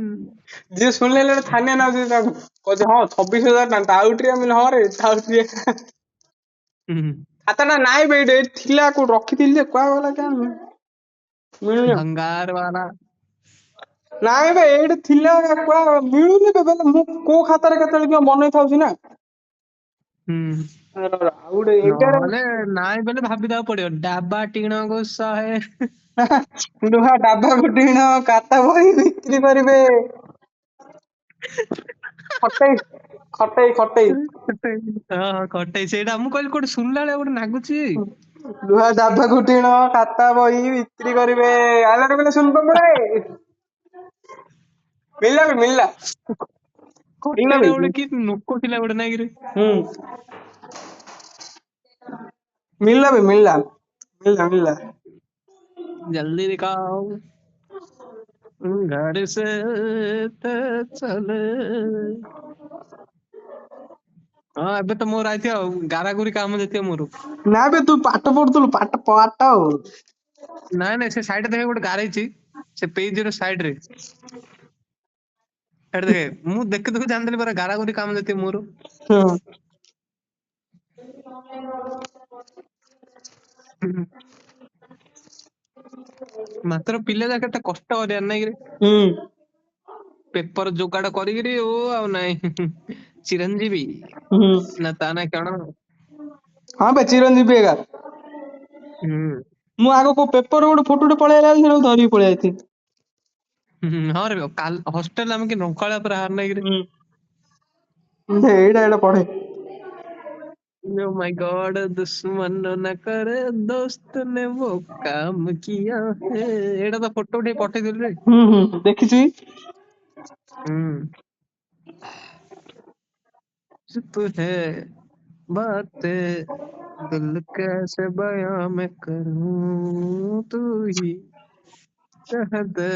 ଯିଏ ଶୁଣିଲେ ଛାନିଆ ନାଗୁଛି ତାକୁ କହୁଛି ହଁ 26,000 ଟଙ୍କା ଆଉଟ୍ରିଆ ମିଳେ ହଁ ରେ ଆଉଟ୍ରିଆ। ଖାତାଟା ନାଇଁ ବେ ଏଇଠି ଥିଲା କୋଉଠି ରଖିଥିଲି ଯେ କୁଆ ଗଲା କେଜାଣି ମିଳୁନି। भंगार वाला। ନାଇଁ ବେ ଏଇଠି ଥିଲା କୁଆ ମିଳୁନି ବେ ବେଲେ ମୁଁ କୋଉ ଖାତାରେ କେତେବେଳେ କିଏ ମନେଇ ଥାଉଛି ନା। ଆଉ ଗୋଟେ ଏଇଟାରେ ନହେଲେ ନାଇଁ ବୋଲେ ଭାବିଦବାକୁ ପଡିବ ଡାବା ଟିଣକୁ 100। ଲୁହା ଡାବା ଟିଣ ଖାତା ବହି ବିକ୍ରି କରିବେ। ଖଟେଇ ଖଟେଇ ଖଟେଇ ହଁ କଟେଇ ସେଇଟା ମୁଁ କହିଲି କୋଉଠି ଶୁଣିଲା ବେଳେ ଗୋଟେ ନାଗୁଛି। ଲୁହା ଡାବାକୁ ଟିଣ ଖାତା ବହି ବିକ୍ରି କରିବେ ଆଲୋ ରେ ଶୁଣିବ ପଡେ। ମିଳିଲା ବେ ମିଳିଲା। ମିଳିଲା ବେ କଟେଇଟା ଗୋଟେ କି ନୋକ ଥିଲା ଗୋଟେ ନାଇକିରେ। ମିଳିଲା ବେ ମିଳିଲା ମିଳିଲା ମିଳିଲା। जल्दी दिखाओ घर से ते चले। ହଁ ଏବେ ତ ମୋର ଆଇଥିବ ଆଉ ଗାରାଗୁରି କାମ ଯେତିକ ମୋର। ନା ବେ ତୁ ପାଠ ପଢୁଥିଲୁ ପାଠ ଆଉ। ନାଇଁ ନାଇଁ ସେ ସାଇଡରେ ଦେଖେ ଗୋଟେ ଗାରେଇଛି ସେ ପେଜର ସାଇଡ ରେ। ଏଠି ଦେଖେ ମୁଁ ଦେଖି ଦେଖି ଜାଣିଦେଲି ପରା ଗାରାଗୁରି କାମ ଯେତିକ ମୋର। ହଁ। ମାତ୍ର ପିଲା ଯାକ କେତେ କଷ୍ଟ କରିବାର ନାଇଁ କିରେ। ହୁଁ। ପେପର ଯୋଗାଡ କରିକିରି ଓ ଆଉ ନାଇଁ ଚିରଞ୍ଜୀବୀ ହୁଁ ନା ତା ନା କଣ? ହଁ ବେ ଚିରଞ୍ଜୀବି ଏଗା। ହୁଁ। ମୁଁ ଆଗ କୋଉ ପେପର ଗୋଟେ ଫଟୋଟେ ପଳେଇ ଆଇଲା ବେଳକୁ ସେଇଟାକୁ ଧରିକି ପଳେଇ ଆଇଥିଲି। ହଁ ରେ ହଷ୍ଟେଲ ଆମେ କି ନକାଳିଆ ପୁରା ହାର ନାଇକିରେ। ଏଇଟା ଏଇଟା ପଢେ। ओ ମାय ଗॉड दुश्मन न करे दोस्त ने वो काम किया है। ଏଇଟା ତ ଫଟୋ ଉଠେଇ ପଠେଇଦେଲି ରେ। ଦେଖିଛି। ହୁଁ। तू है बातें दिल कैसे बयां मैं करूं तू ही कह दे।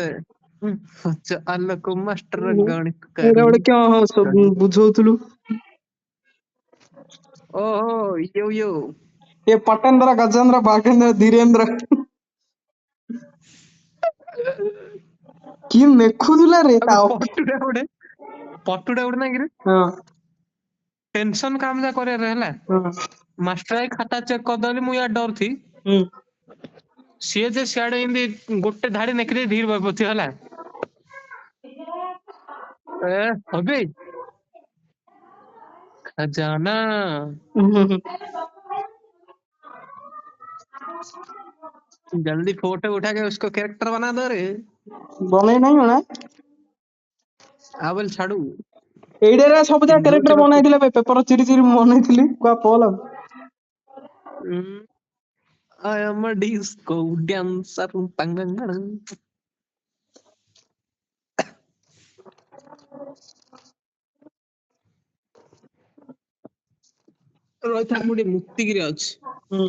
ଆଲୋକ ମାଷ୍ଟର ଗଣିତ ଏଇଟା କରି ଗୋଟେ କଣ ସବୁ ବୁଝଉଥିଲୁ। ଓହୋ ୟୋ ୟୋ। ଏ ପଟେନ୍ଦ୍ର ଗଜେନ୍ଦ୍ର ବାଘେନ୍ଦ୍ର ଧୀରେନ୍ଦ୍ର। କି ମେଖୁଥିଲା ରେ ତା ପଟୁଟା ଗୋଟେ ନାଇଁ କିରେ ହଁ ଟେନସନ କାମ ଯା କରିବାର ହେଲା। ହଁ ମାଷ୍ଟର ଆଇ ଖାତା ଚେକ୍ କରିଦେଲି ମୁଁ ୟା ଡରୁଥି। ହୁଁ। ସିଏ ଯେ ସିଆଡେ ଏମିତି ଗୋଟେ ଧାଡି ନେଖିଦେଇ ଧୀର ବହି ପଡିଥିବ ହେଲା। ଏ ହବି खजाना। जल्दी फोटो उठा के उसको कैरेक्टर बना दो रे। ବନେଇ ନାହିଁ ନା ଆଉ ବୋଲେ ଛାଡୁ। ଏଇଟାରେ ସବୁ ଯାକ ପିନ୍ଧଉଛି କ୍ୟାରେକ୍ଟର ରଖୁ ବନେଇଥିଲେ ପେପର ଚିରି ଚିରି ମୁଁ ବନେଇଥିଲି କୁଆ ପଲ ଆଉ। I am a disco dancer. ରହିଥା ମୁଁ ଟିକେ ମୁକ୍ତିଗିରି ଅଛି। ହୁଁ।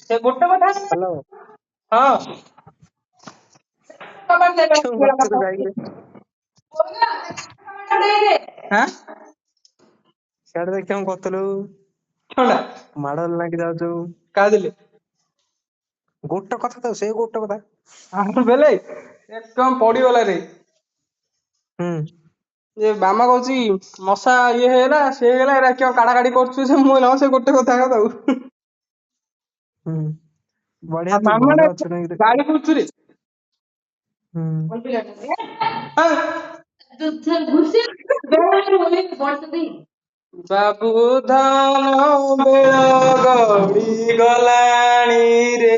ଗୋଟେ କଥା ହ୍ୟାଲୋ ହଁ ଗଛରୁ ଯାଇକି ସିଆଡେ ଦେଖି କଣ କରୁଥିଲୁ? ଥଣ୍ଡା ମାଡ ଲାଗି ଯାଉଛୁ। କାଦିଲେ ଗୋଟେ କଥା ତ ସେଇ ଗୋଟେ କଥା। ବେଲେ କଣ ପଡିଗଲା ରେ ହୁଁ ଯେ ବାମା କହୁଛି ମଶା ଇଏ ହେଇଗଲା ସେ ହେଇଗଲା ଏରା କିਉਂ କାଢା କାଢି କରୁଛୁ ସେ ମୁଁ ନ ସେ ଗୋଟେ କଥା ଆଉ ହୁଁ ବଢିଆ ତୁ ମାମା ଘରେ ଅଛୁ ନାଇଁ ରେ। ଗାଳି କରୁଛୁ ରେ ବାବୁ ଧନ ବେଳ ଗଡି ଗଲାଣି ରେ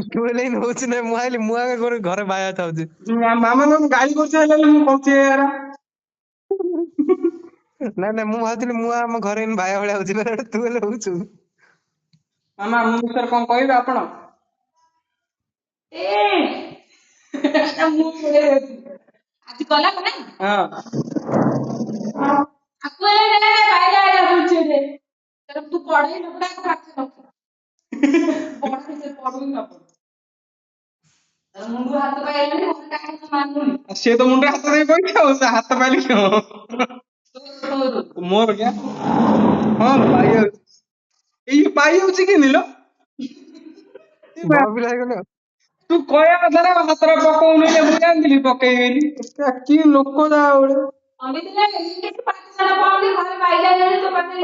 ତୁ ହେଲେ ହଉଛି ନା ମୁଁ ଆଇଲି ମୁଁ ଆଗେ ଘରେ ବାୟା ଥାଉଛି। ମାମା ଗାଳି କରୁଛି ହେଲେ ମୁଁ କହୁଛି ଏରା ନାଇଁ ନାଇଁ ମୁଁ ଭାବୁଥିଲି ମୁଁ ଆମ ଘରେ ବାୟା ଭଳିଆ ହଉଛି ନା ତୁ ହେଲେ ହଉଛୁ। ମାମା ମୋ ବିଷୟରେ କଣ କହିବେ ଆପଣ? ଆଜି ଗଲା କଣ ହଁ ତୁ ପଢେଇ ମୁଣ୍ଡୁ ହାତ ପାଇଲାନି ସିଏ ତ ମୁଣ୍ଡରେ ହାତ ଦେଇ କହିଛି ଆଉ ସେ ହାତ ପାଇଲେ କି ମୋର କିଆ ହଁ ପାଇଯାଉଛି ଏଇ ପାଇଯାଉଛି କି ନିଲ ବଡ ପିଲା ହେଇଗଲେ ଆଉ। ତୁ କହିବା କଥା ନା ହାତରେ ପକଉନି ମୁଁ ଜାଣିଥିଲି ପକେଇବେନି କି ଲୋକ ଯା ଗୋଟେ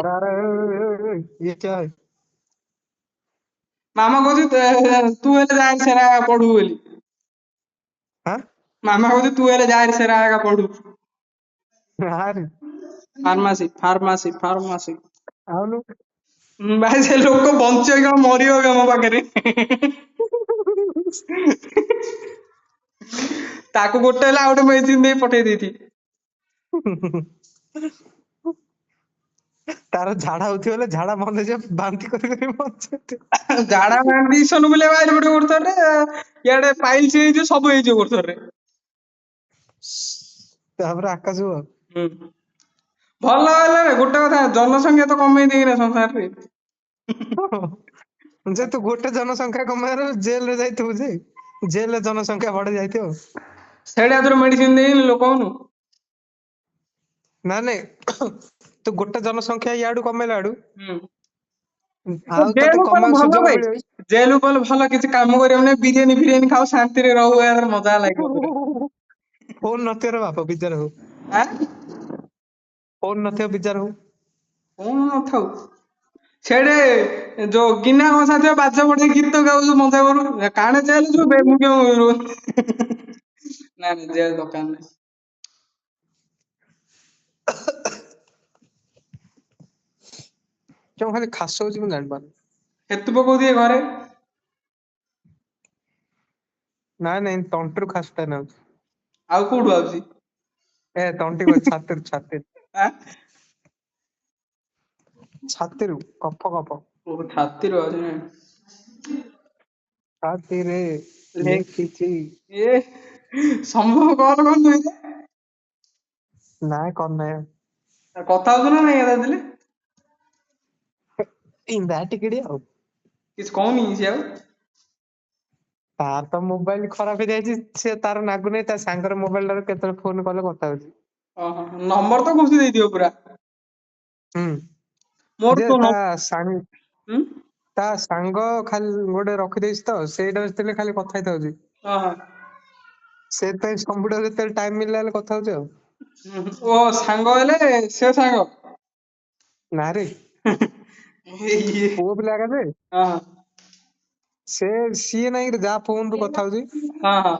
अरे अरे ये क्या है? ମାମା କହୁଛି ତୁ ହେଲେ ଯାଏ ସେରା ପଢୁ ବୋଲି हाँ ମାମା କହୁଛି ତୁ ହେଲେ ଯାଏ ସେରା ଏକା ପଢୁ यार ଫାର୍ମାସି ଫାର୍ମାସି ଫାର୍ମାସି आउनु ଭାଇ ସେ ଲୋକ ବଞ୍ଚିବ କି ମରିବ କି ମୋ ପାଖରେ ତାକୁ ଗୋଟେ ହେଲେ ଆଉ ଗୋଟେ ମେଡିସିନ ଦେଇ ପଠେଇ ଦେଇଥିଲି तार झाड़ा होती है झाड़ा बंद है बांती कर बंद ଝାଡା ବାନ୍ତି ଇସନ ବୁଲିଆ ବାହାରି ପଡିବ ଗୋଟେ ଥରରେ ଇଆଡେ ପାଇଲ୍ସ ହେଇଯିବ ସବୁ ହେଇଯିବ ଗୋଟେ ଥରରେ ତାପରେ ଆକାଶ ଆଉ। ହୁଁ। ଭଲ ହେଲେ ଗୋଟେ କଥା ଜନସଂଖ୍ୟା ତ କମେଇ ଦେଇକିନା ସଂସାରରେ। ଯେ ତୁ ଗୋଟେ ଜନସଂଖ୍ୟା କମାଇବାର ଜେଲରେ ଯାଇଥିବୁ ଯେ ଜେଲରେ ଜନସଂଖ୍ୟା ବଢି ଯାଇଥିବ। ସେଇଟା ଏଥର ମେଡିସିନ ଦେଇନି ଲୋକଙ୍କୁ। ନା ନାଇଁ ତୁ ଗୋଟେ ଜନସଂଖ୍ୟା ଇଆଡୁ କମେଇଲା ଆଡୁ ହୁଁ। ଆଉ ତତେ ଜେଲ ଗଲେ କମେଇବାକୁ ଭଲ ସୁଯୋଗ ଭାଇ। ମିଳିବ। ଜେଲ ଗଲେ ଭଲ କିଛି କାମ କରିବନି ବିରିୟାନୀ ଫିରିୟାନୀ ଖାଉ ଶାନ୍ତିରେ ରହୁ ମଜା ଲାଗିବ ପୁରା। ଫୋନ ନଥିବ ରେ ବାପ ବିଜାର ହଉ। ଆଁ ଫୋନ ନଥିବ ବିଜାର ହଉ। କଣ ନଥାଉ ସେଡେ ଯୋଉ ଗିନା କଂସା ଥିବ ବାଜ ପଡେଇ ଗୀତ ଗାଉଛୁ ମଜା କରୁ କାଣେ ଜେଲ ଯିବୁ ବେ ମୁଁ ନାଇଁ ନାଇଁ ଜେଲ ଦରକାର ନାହିଁ। କେଉଁ ଖାଲି ଖାସ ହଉଛି ମୁଁ ଜାଣିପାରୁନି। ହେତୁ ପକଉ ଦିଏ ଘରେ। ନାଇଁ ନାଇଁ ତଣ୍ଟିରୁ ଖାସଟା ନାଉଛି। ଆଉ କୋଉଠୁ ଆଉଛି? ଏ ତଣ୍ଟି କହୁଛି ଛାତିରୁ ଛାତିରୁ। ଆଁ ଛାତିରୁ କଫ କଫ। ଓ ଛାତିରୁ ଆଉଛି ନାଇଁ। ଛାତିରେ ଲେ ଲେଖିଛି। ଏ ସମୂହ କଲ କରିନୁ କିରେ? ନାଇଁ କରିନାଇଁ ଆଉ। କଥା ହଉଛୁ ନା ନାଇଁ ତା ଥିଲେ? ଇନ୍ଦାା ଟିକେଟିକେ ଆଉ। କିଛି କହୁନି କି ସିଏ ଆଉ? ତାର ତ ମୋବାଇଲ ଖରାପ ହେଇଯାଇଛି ସେ ତାର ନାଗୁନେଇଁ ତା ସାଙ୍ଗର ମୋବାଇଲ ଟାରେ କେତେବେଳେ ଫୋନ କଲେ କଥା ହଉଛି। ଓହୋ ନମ୍ବର ତ ଘୁଞ୍ଚି ଦେଇଥିବ ପୁରା। ହୁଁ ମୋର ଯେ ତୋ ତା ନମ୍ବର ସାଙ୍ଗ ତା ସାଙ୍ଗ ଖାଲି ଗୋଟେ ରଖିଦେଇଛି ତ ସେଇଟା ଥିଲେ ଖାଲି କଥା ହେଇଥାଉଛି। ହଁ ହଁ। ସେଇଥିପାଇଁ ସବୁଡା ଯେତେବେଳେ ଟାଇମ ମିଳିଲା ହେଲେ କଥା ହଉଛି ଆଉ। ଓ ସାଙ୍ଗ ହେଲେ ସେ ସାଙ୍ଗ। ନାରେ ଇଏ ପୁଅ ପିଲା ଯେ ହଁ ସିଏ ନାଇଁରେ ଯାହା ଫୋନରୁ କଥା ହଉଛି। ହଁ ହଁ।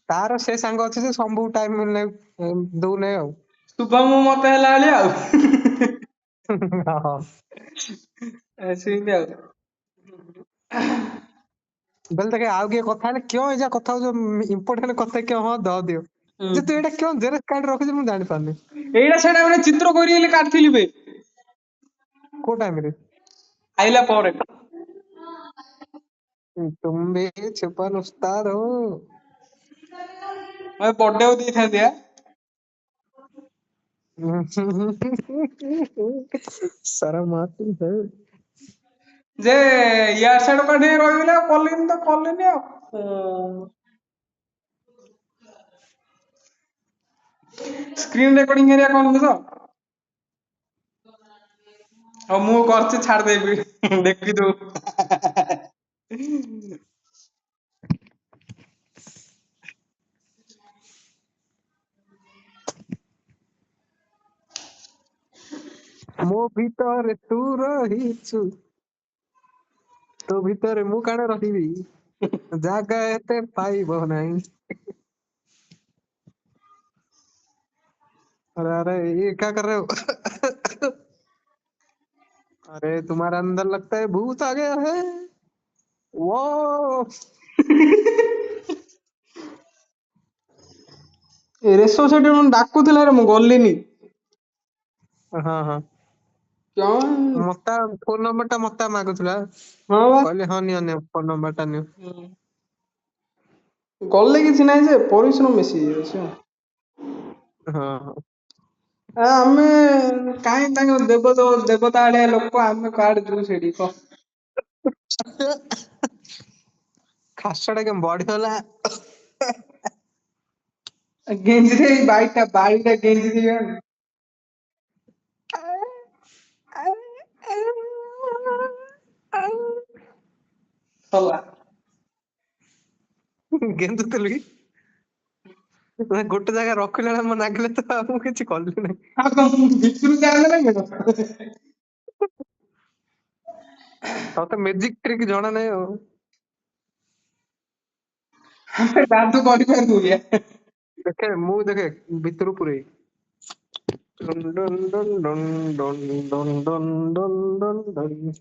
ତାର ସେ ସାଙ୍ଗ ଅଛି ଯେ ସବୁ ଟାଇମ ମିଳୁନାହିଁ ଦଉନାହିଁ ଆଉ। ଶୁଭମ ମତେ ହେଲା ଭଳିଆ ଆଉ। ହଁ। ସେମିତି ଆଉ। ବେଲେ ଦେଖେ ଆଉ କିଏ କଥା ହେଲେ କିଉଁ ଏଯା କଥା ହଉଛ ଇମ୍ପୋର୍ଟାଣ୍ଟ କଥା କିଏ ହଁ ଦ ଦିଅ। ହୁଁ ଯେ ତୁ ଏଇଟା କିଉଁ ଜେରକ୍ସ କାର୍ଡ ରଖିଛୁ ମୁଁ ଜାଣିପାରୁନି। ଏଇଟା ସେଇଟା ଗୋଟେ ଚିତ୍ର କରି ହେଲେ କାଟିଥିଲି ବେ। କୋଉ ଟାଇମରେ? ଆଇଲା ପରେ। ତୁମ ବି ଛୁପନ ଉସ୍ତାଦ ହୋ। ବଡେକୁ ଦେଇଥାନ୍ତି ଆ। ଶରମ ଆତି ହେ। ଯେ ୟାର ସାଡେ କୁଆଡେ ଟିକେ ରହିଗଲି ଆଉ କଲିନି ତ କଲିନି ଆଉ। ସ୍କ୍ରିନ୍ ରେକର୍ଡିଂ ହେରିକା କରୁନୁ ତ? ହଉ ମୁଁ କରୁଛି ଛାଡିଦେବି ଦେଖିଥିବୁ। ମୋ ଭିତରେ ତୁ ରହିଛୁ। ତୋ ଭିତରେ ମୁଁ କାଣା ରହିବି ଜାଗା ଏତେ ପାଇବ ନାହିଁ। अरे अरे ये क्या कर रहे हो? अरे तुम्हारे अंदर लगता है भूत आ गया है वो। ରେଶମ ସେଠି ମତେ ଡାକୁଥିଲା ରେ ମୁଁ ଗଲିନି। ହଁ ହଁ କଣ ମତେ ଫୋନ ନମ୍ବର ଟା ମତେ ମାଗୁଥିଲା। ହଁ ବା। କହିଲି ହଁ ନିଅ ନିଅ ଫୋନ ନମ୍ବର ଟା ନିଅ। ଗଲେ କିଛି ନାହିଁ ଯେ ପରିଶ୍ରମ ବେଶୀ ହେଇଯାଉଛି। ହଁ ହଁ। ଆମେ କାହିଁ ତାଙ୍କ ଦେବତା ଆଳିଆ ଲୋକ ଆମେ କୁଆଡେ ଯିବୁ ସେଇଠି କହ। ଖାସ ଟା କେମିତି ବଢିଗଲା। ଗେଞ୍ଜି ଦେଇ ବାଡିଟା ଗେଞ୍ଜି ଦେଇ ସରିଲା। ଗେନ୍ଦୁଥିଲୁ କି? ଗୋଟେ ଜାଗା ରଖିଲା ବେଳେ ମତେ ନାଗିଲେ ତ ଆଉ ମୁଁ କିଛି କଲି ନାହିଁ। ଆଉ କଣ ଭିତରକୁ ଯାଆନ୍ତ ନା କଣ? ତତେ ମେଜିକ ଟ୍ରିକ୍ ଜଣା ନାହିଁ ଆଉ। ଯାଦୁ କରିପାରିବୁ ଦେଖେ ମୁଁ ଦେଖେ ଭିତରୁ ପୁରେଇ ଡନ ଡନ ଡନ ଡନ ଡନ ଡନ ଡନ ଡନ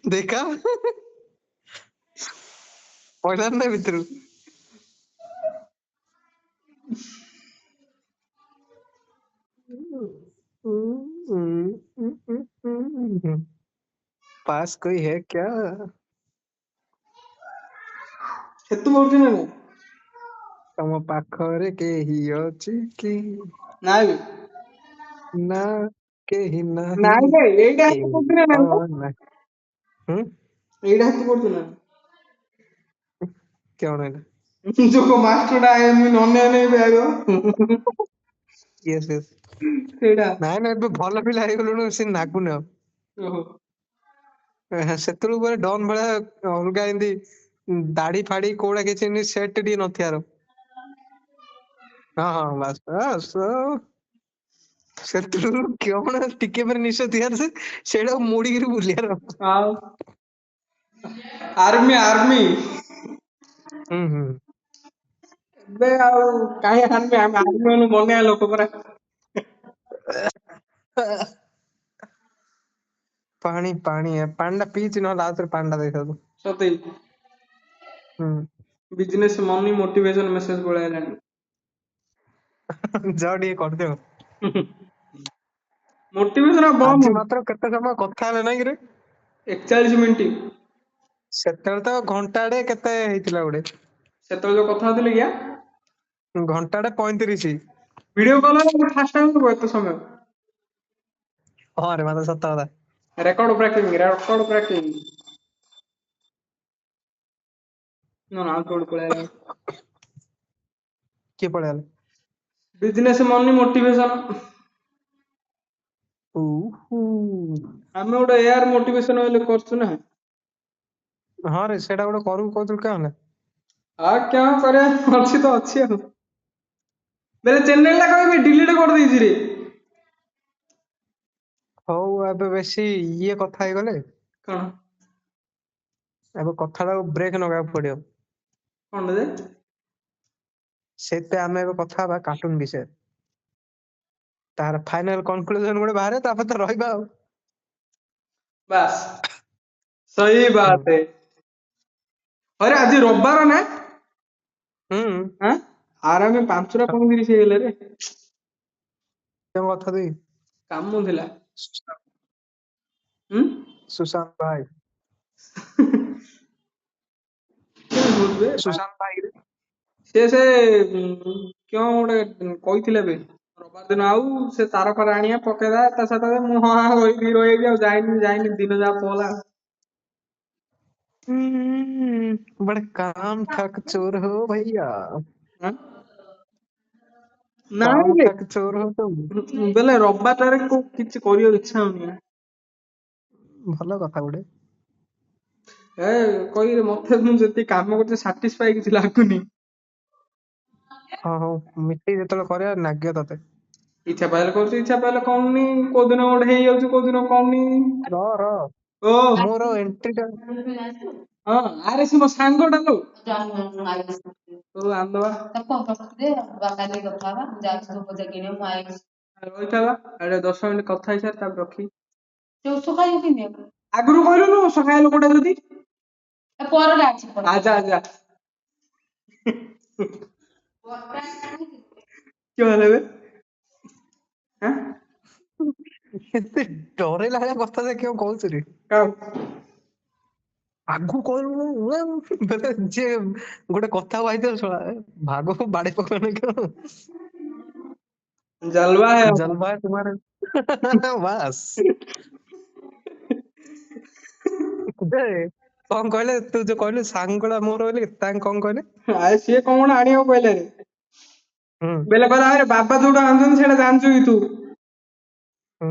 ଦେଖା ପଇଲାନି ନା ଭିତରୁ। पास कोई है क्या? ସେତୁ ପଡୁଛି ନା ନାଇଁ? ତମ ପାଖରେ କେହି ଅଛି କି? ନାଇଁ ବେ। ନା କେହି ନାଇଁ ନାହିଁ, ବେ, ଏଇଟା ହାତୀ କେହି ପଡୁଛି ନା ତ ନାଇଁ ବେ? ନାହିଁ। ହୁଁ ଏଇଟା ହାତୀ ପଡୁଛି ନା? କଣ ହେଲା? ଯୋଉ ମାଷ୍ଟରଟା ଏମିତି ଅନେଇ ଅନେଇ ବି ଆଇବ। Yes Yes. ସେଇଟା। ନାଇଁ ନାଇଁ ଏବେ ଭଲ ପିଲା ହେଇଗଲୁଣୁ, ସେ ନାଗୁନି ଆଉ। ଓହୋ। ସେତେବେଳକୁ ପୁରା ଡନ୍ ଭଳିଆ ଅଲଗା ଏମିତି ଦାଢି ଫାଡି କୋଉଟା କିଛି ଏମିତି ସେଟ୍ ଟିକେ ନଥିବାର। ହଁ ହଁ ବାସ୍ ବାସ୍। ସେତେବେଳକୁ କଣ ଟିକେ ପରେ ନିଶ ଥିବାର ସେ ସେଇଟାକୁ ମୋଡିକିରି ବୁଲିବାର। ଆଉ ଆର୍ମି ଆର୍ମି। ହୁଁ। ଏବେ ଆଉ କାହିଁ ଆର୍ମି, ଆମେ ଆର୍ମି ମାନଙ୍କୁ ବନେଇବା ଲୋକ ପରା। ପାଣି ପାଣି ପାଣିଟା ପିଇଛି, ନହେଲେ ଆଉଥରେ ପାଣିଟା ଦେଇଥାନ୍ତୁ। ସତେଇ ହୁଁ। ବିଜନେସ୍ ମନି ମୋଟିଭେସନ ମେସେଜ ପଳେଇଆଇଲାଣି। ଯାଅ ଟିକେ କରିଦିଅ। ମୋଟିଭେସନ ଆଜି ବନ୍ଦ। ମାତ୍ର କେତେ ସମୟ କଥା ହେଲେ ନାଇଁ କିରେ? 41 ମିନିଟ୍। ସେତେବେଳେ ତ ଘଣ୍ଟାଟେ କେତେ ହେଇଥିଲା ଗୋଟେ। ସେତେବେଳେ ଯୋଉ କଥା ହଉଥିଲେ କି? ଘଣ୍ଟାଟେ 35। ଭିଡିଓ କଲ୍ ରେ ଫାଷ୍ଟ ଟାଇମ୍ ହବ ଏତେ ସମୟ। ହଁ ରେ ମାତା ସତ କଥା। Record breaking record breaking. ନା ଆଉ କୋଉଠି ପଳେଇଆଇଲାଣି। କିଏ ପଳେଇଗଲା? Business money motivation. ଓହୋ। ଆମେ ଗୋଟେ ଏୟାର ମୋଟିଭେସନ ବୋଲି କରୁଛୁ ନା। ହଁ ରେ ସେଇଟା ଗୋଟେ କରିବୁ କହୁଥିଲୁ କାଁ ହେଲା? ଆଉ କଣ କରିବା, ଅଛି ତ ଅଛି ଆଉ। ବେ ଚ୍ୟାନେଲ ଟା କହିବି ଡିଲିଟ କରିଦେଇଛି ରେ। ହଉ ଏବେ ବେଶୀ ଇଏ କଥା ହେଇଗଲେ କଣ? ଏବେ କଥାଟାକୁ ବ୍ରେକ୍ ନବାକୁ ପଡିବ। କଣ ଯେ? ସେଇଥିପାଇଁ ଆମେ ଏବେ କଥା ହବା କାର୍ଟୁନ ବିଷୟରେ। ତାର ଫାଇନାଲ କନକ୍ଲୁଜନ ଗୋଟେ ବାହାରେ, ତାପରେ ତ ରହିବା ଆଉ। ବାସ୍ ସହି ହୁଁ ବାତ ହେ। ଆରେ ଆଜି ରବିବାର ନା? ହୁଁ। ଆଁ ଆରାମେ 5ଟା 35 ହେଇଗଲା ରେ। କେଉଁ କଥା ଦେଇ? କାମ ଥିଲା। ହୁଁ। ସୁଶାନ୍ତ ଭାଇ। ସୁଶାନ୍ତ ଭାଇ। ସେ କଣ ଗୋଟେ କହିଥିଲେ ବେ। ରବିବାର ଦିନ ଆଉ ସେ ତାର ଫାର ଆଣିବା ପକେଇଦବା ତା ସହିତ ମୁଁ ହଁ କହିକି ରହିଯାଇଛି ଆଉ ଯାଇନି ଦିନ ଯାକ ପଳେଇଲା। बड़े काम ठक चोर हो भैया। ଆଁ? काम ନାଇଁ ठक चोर हो तुम। ବେଲେ ରବିବାରଟାରେ କିଛି କରିବାକୁ ଇଚ୍ଛା ହଉନି। ଭଲ କଥା ଗୋଟେ। କହିଲେ ମତେ ମୁଁ ଯେତିକି କାମ କରୁଛି ସାଟିସଫାଇ କିଛି ଲାଗୁନି। ହଁ ହଉ ମିଟିଂ ଯେତେବେଳେ କରିବା ନାଗିବ ତତେ। ଇଚ୍ଛା ପାଇଲେ କରୁଛି, ଇଚ୍ଛା ପାଇଲେ କରୁନି, କୋଉ ଦିନ ଗୋଟେ ହେଇଯାଉଛି କୋଉ ଦିନ କରୁନି। ର ଓ ମୋର ଏଣ୍ଟ୍ରି ଟା ହଁ ଆରେ ସେ ମୋ ସାଙ୍ଗଟା ଲୋ। ହଉ ଆଣିଦବା। ରହିଥା ବା 10 ମିନିଟ୍ କଥା ହେଇସାର ତାପରେ ରଖିବି। ଆଗରୁ କହିଲୁନୁ ସକାଳେ ଲୋକଟା ଯଦି ଆଚ୍ଛା। କିଏ ହେଲା ବେ? ଆଁ? ଏତେ ଡରେଇଲା ଭଳିଆ କଥା ଯେ କଣ କହୁଛୁ ରେ? କାହାକୁ? ଆଗକୁ କହିଲୁ ଯିଏ ଗୋଟେ କଥା କହିଥିବ ଶଳା ଭାଗକୁ ବାଡେଇ ପକେଇବନି କଣ? ଜଲवा है ଜଲବା ହେ ତୁମାରେ ବାସ୍। ଯେ କଣ କହିଲେ ତୁ ଯୋଉ କହିଲୁ ସାଙ୍ଗଟା ମୋର ବୋଲି ତାଙ୍କ କଣ କହିଲେ? ଆରେ ସିଏ କଣ ଆଣିବାକୁ କହିଲା ରେ? ହୁଁ ବେଲେ କହିଲା ଆରେ ବାବା ଯୋଉଟା ଆଣୁଛନ୍ତି ସେଇଟା ଜାଣିଛୁ କି ତୁ? ହୁଁ।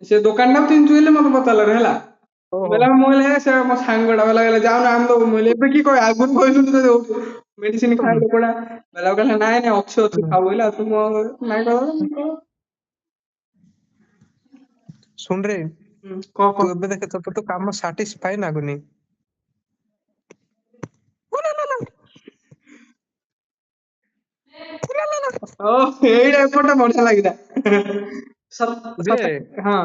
ସେ ଦୋକାନଟାକୁ ଚିହ୍ନିଛୁ ବୋଲି ମତେ ପଚାରିଲା ହେଲା। ଓହୋ। ବେଲେ ମୁଁ କହିଲି ସେ ମୋ ସାଙ୍ଗଟା କହିଲା ଯାଉନୁ ଆଣିଦବୁ। ମୁଁ କହିଲି ଏବେ କି କହିବା ଆଗରୁ କହିଲୁନି ତ ମେଡିସିନ ହୁଁ ଖାଇବା ଲୋକଟା। ବେଲେ କହିଲା ନାଇଁ ଅଛି ହୁଁ। ଖାଉ କହିଲା ତୁ ନାଇଁ କହିଲ। ଶୁଣରେ କହ। ତୁ ଏବେ ଦେଖେ ତୋର ତ କାମ ସାଟିସ୍ଫାଇ ଲାଗୁନି। ଓ ଏଇଟା ଏପଟେ ବଢିଆ ଲାଗିଲା। ଯେ ହଁ।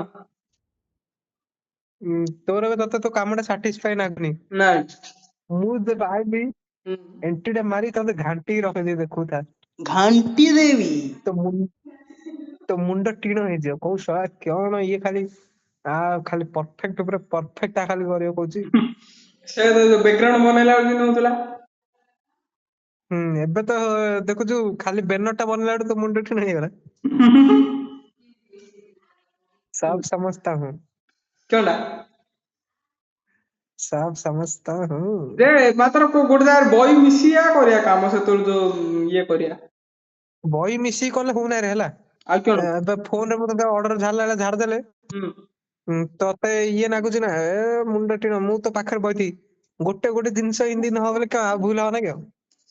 ତୋର ଏବେ ତୋ କାମଟା ସାଟିସ୍ଫାଇ ଲାଗୁନି। ନାଇଁ। ମୁଁ ଯେବେ ଆଇବି ଏଣ୍ଟ୍ରି ଟା ମାରି ତତେ ଘାଣ୍ଟିକି ରଖିଦେବି ଦେଖୁଥା। ଘାଣ୍ଟି ଦେବି। ତୋ ମୁଣ୍ଡ ଟିଣ ହେଇଯିବ କୋଉ ଶଳା କଣ ଇଏ ଖାଲି ଖାଲି ପରଫେକ୍ଟ ଉପରେ ପରଫେକ୍ଟ ଖାଲି କରିବାକୁ କହୁଛି। ସେ ବ୍ୟାକଗ୍ରାଉଣ୍ଡ ବନେଇଲା ବେଳକୁ ଯେମିତି ହଉଥିଲା। ଏବେ ତ ଦେଖୁଛୁ ଖାଲି ବ୍ୟାନର ଟା ବନେଇଲା ବେଳକୁ ତ ମୁଣ୍ଡ ଠିଣ ହେଇଗଲା। सब समझता हूँ କେଉଁଟା सब समझता हूँ। ଯେ ମାତ୍ର ଗୋଟେ ଜାଗାରେ ବହି ମିଶିଆ କରିବା କାମ ସେତେବେଳେ ଯୋଉ ଇଏ କରିବା ବହି ମିଶିକି କଲେ ହଉନାହିଁ ରେ ହେଲା। ଆଉ କଣ ଏବେ ଫୋନରେ ମୁଁ ତତେ ଅର୍ଡର ଝାଡ଼ିଲା ବେଳେ ଝାଡ଼ିଦେଲେ ହୁଁ ତତେ ଇଏ ଲାଗୁଛି ନା ମୁଣ୍ଡ ଟିଣ ମୁଁ ତ ପାଖରେ ବଇଥି ଗୋଟେ ଗୋଟେ ଜିନିଷ ଏମିତି ନ ହବ ବୋଲେ ଭୁଲ ହବ ନା କି ଆଉ।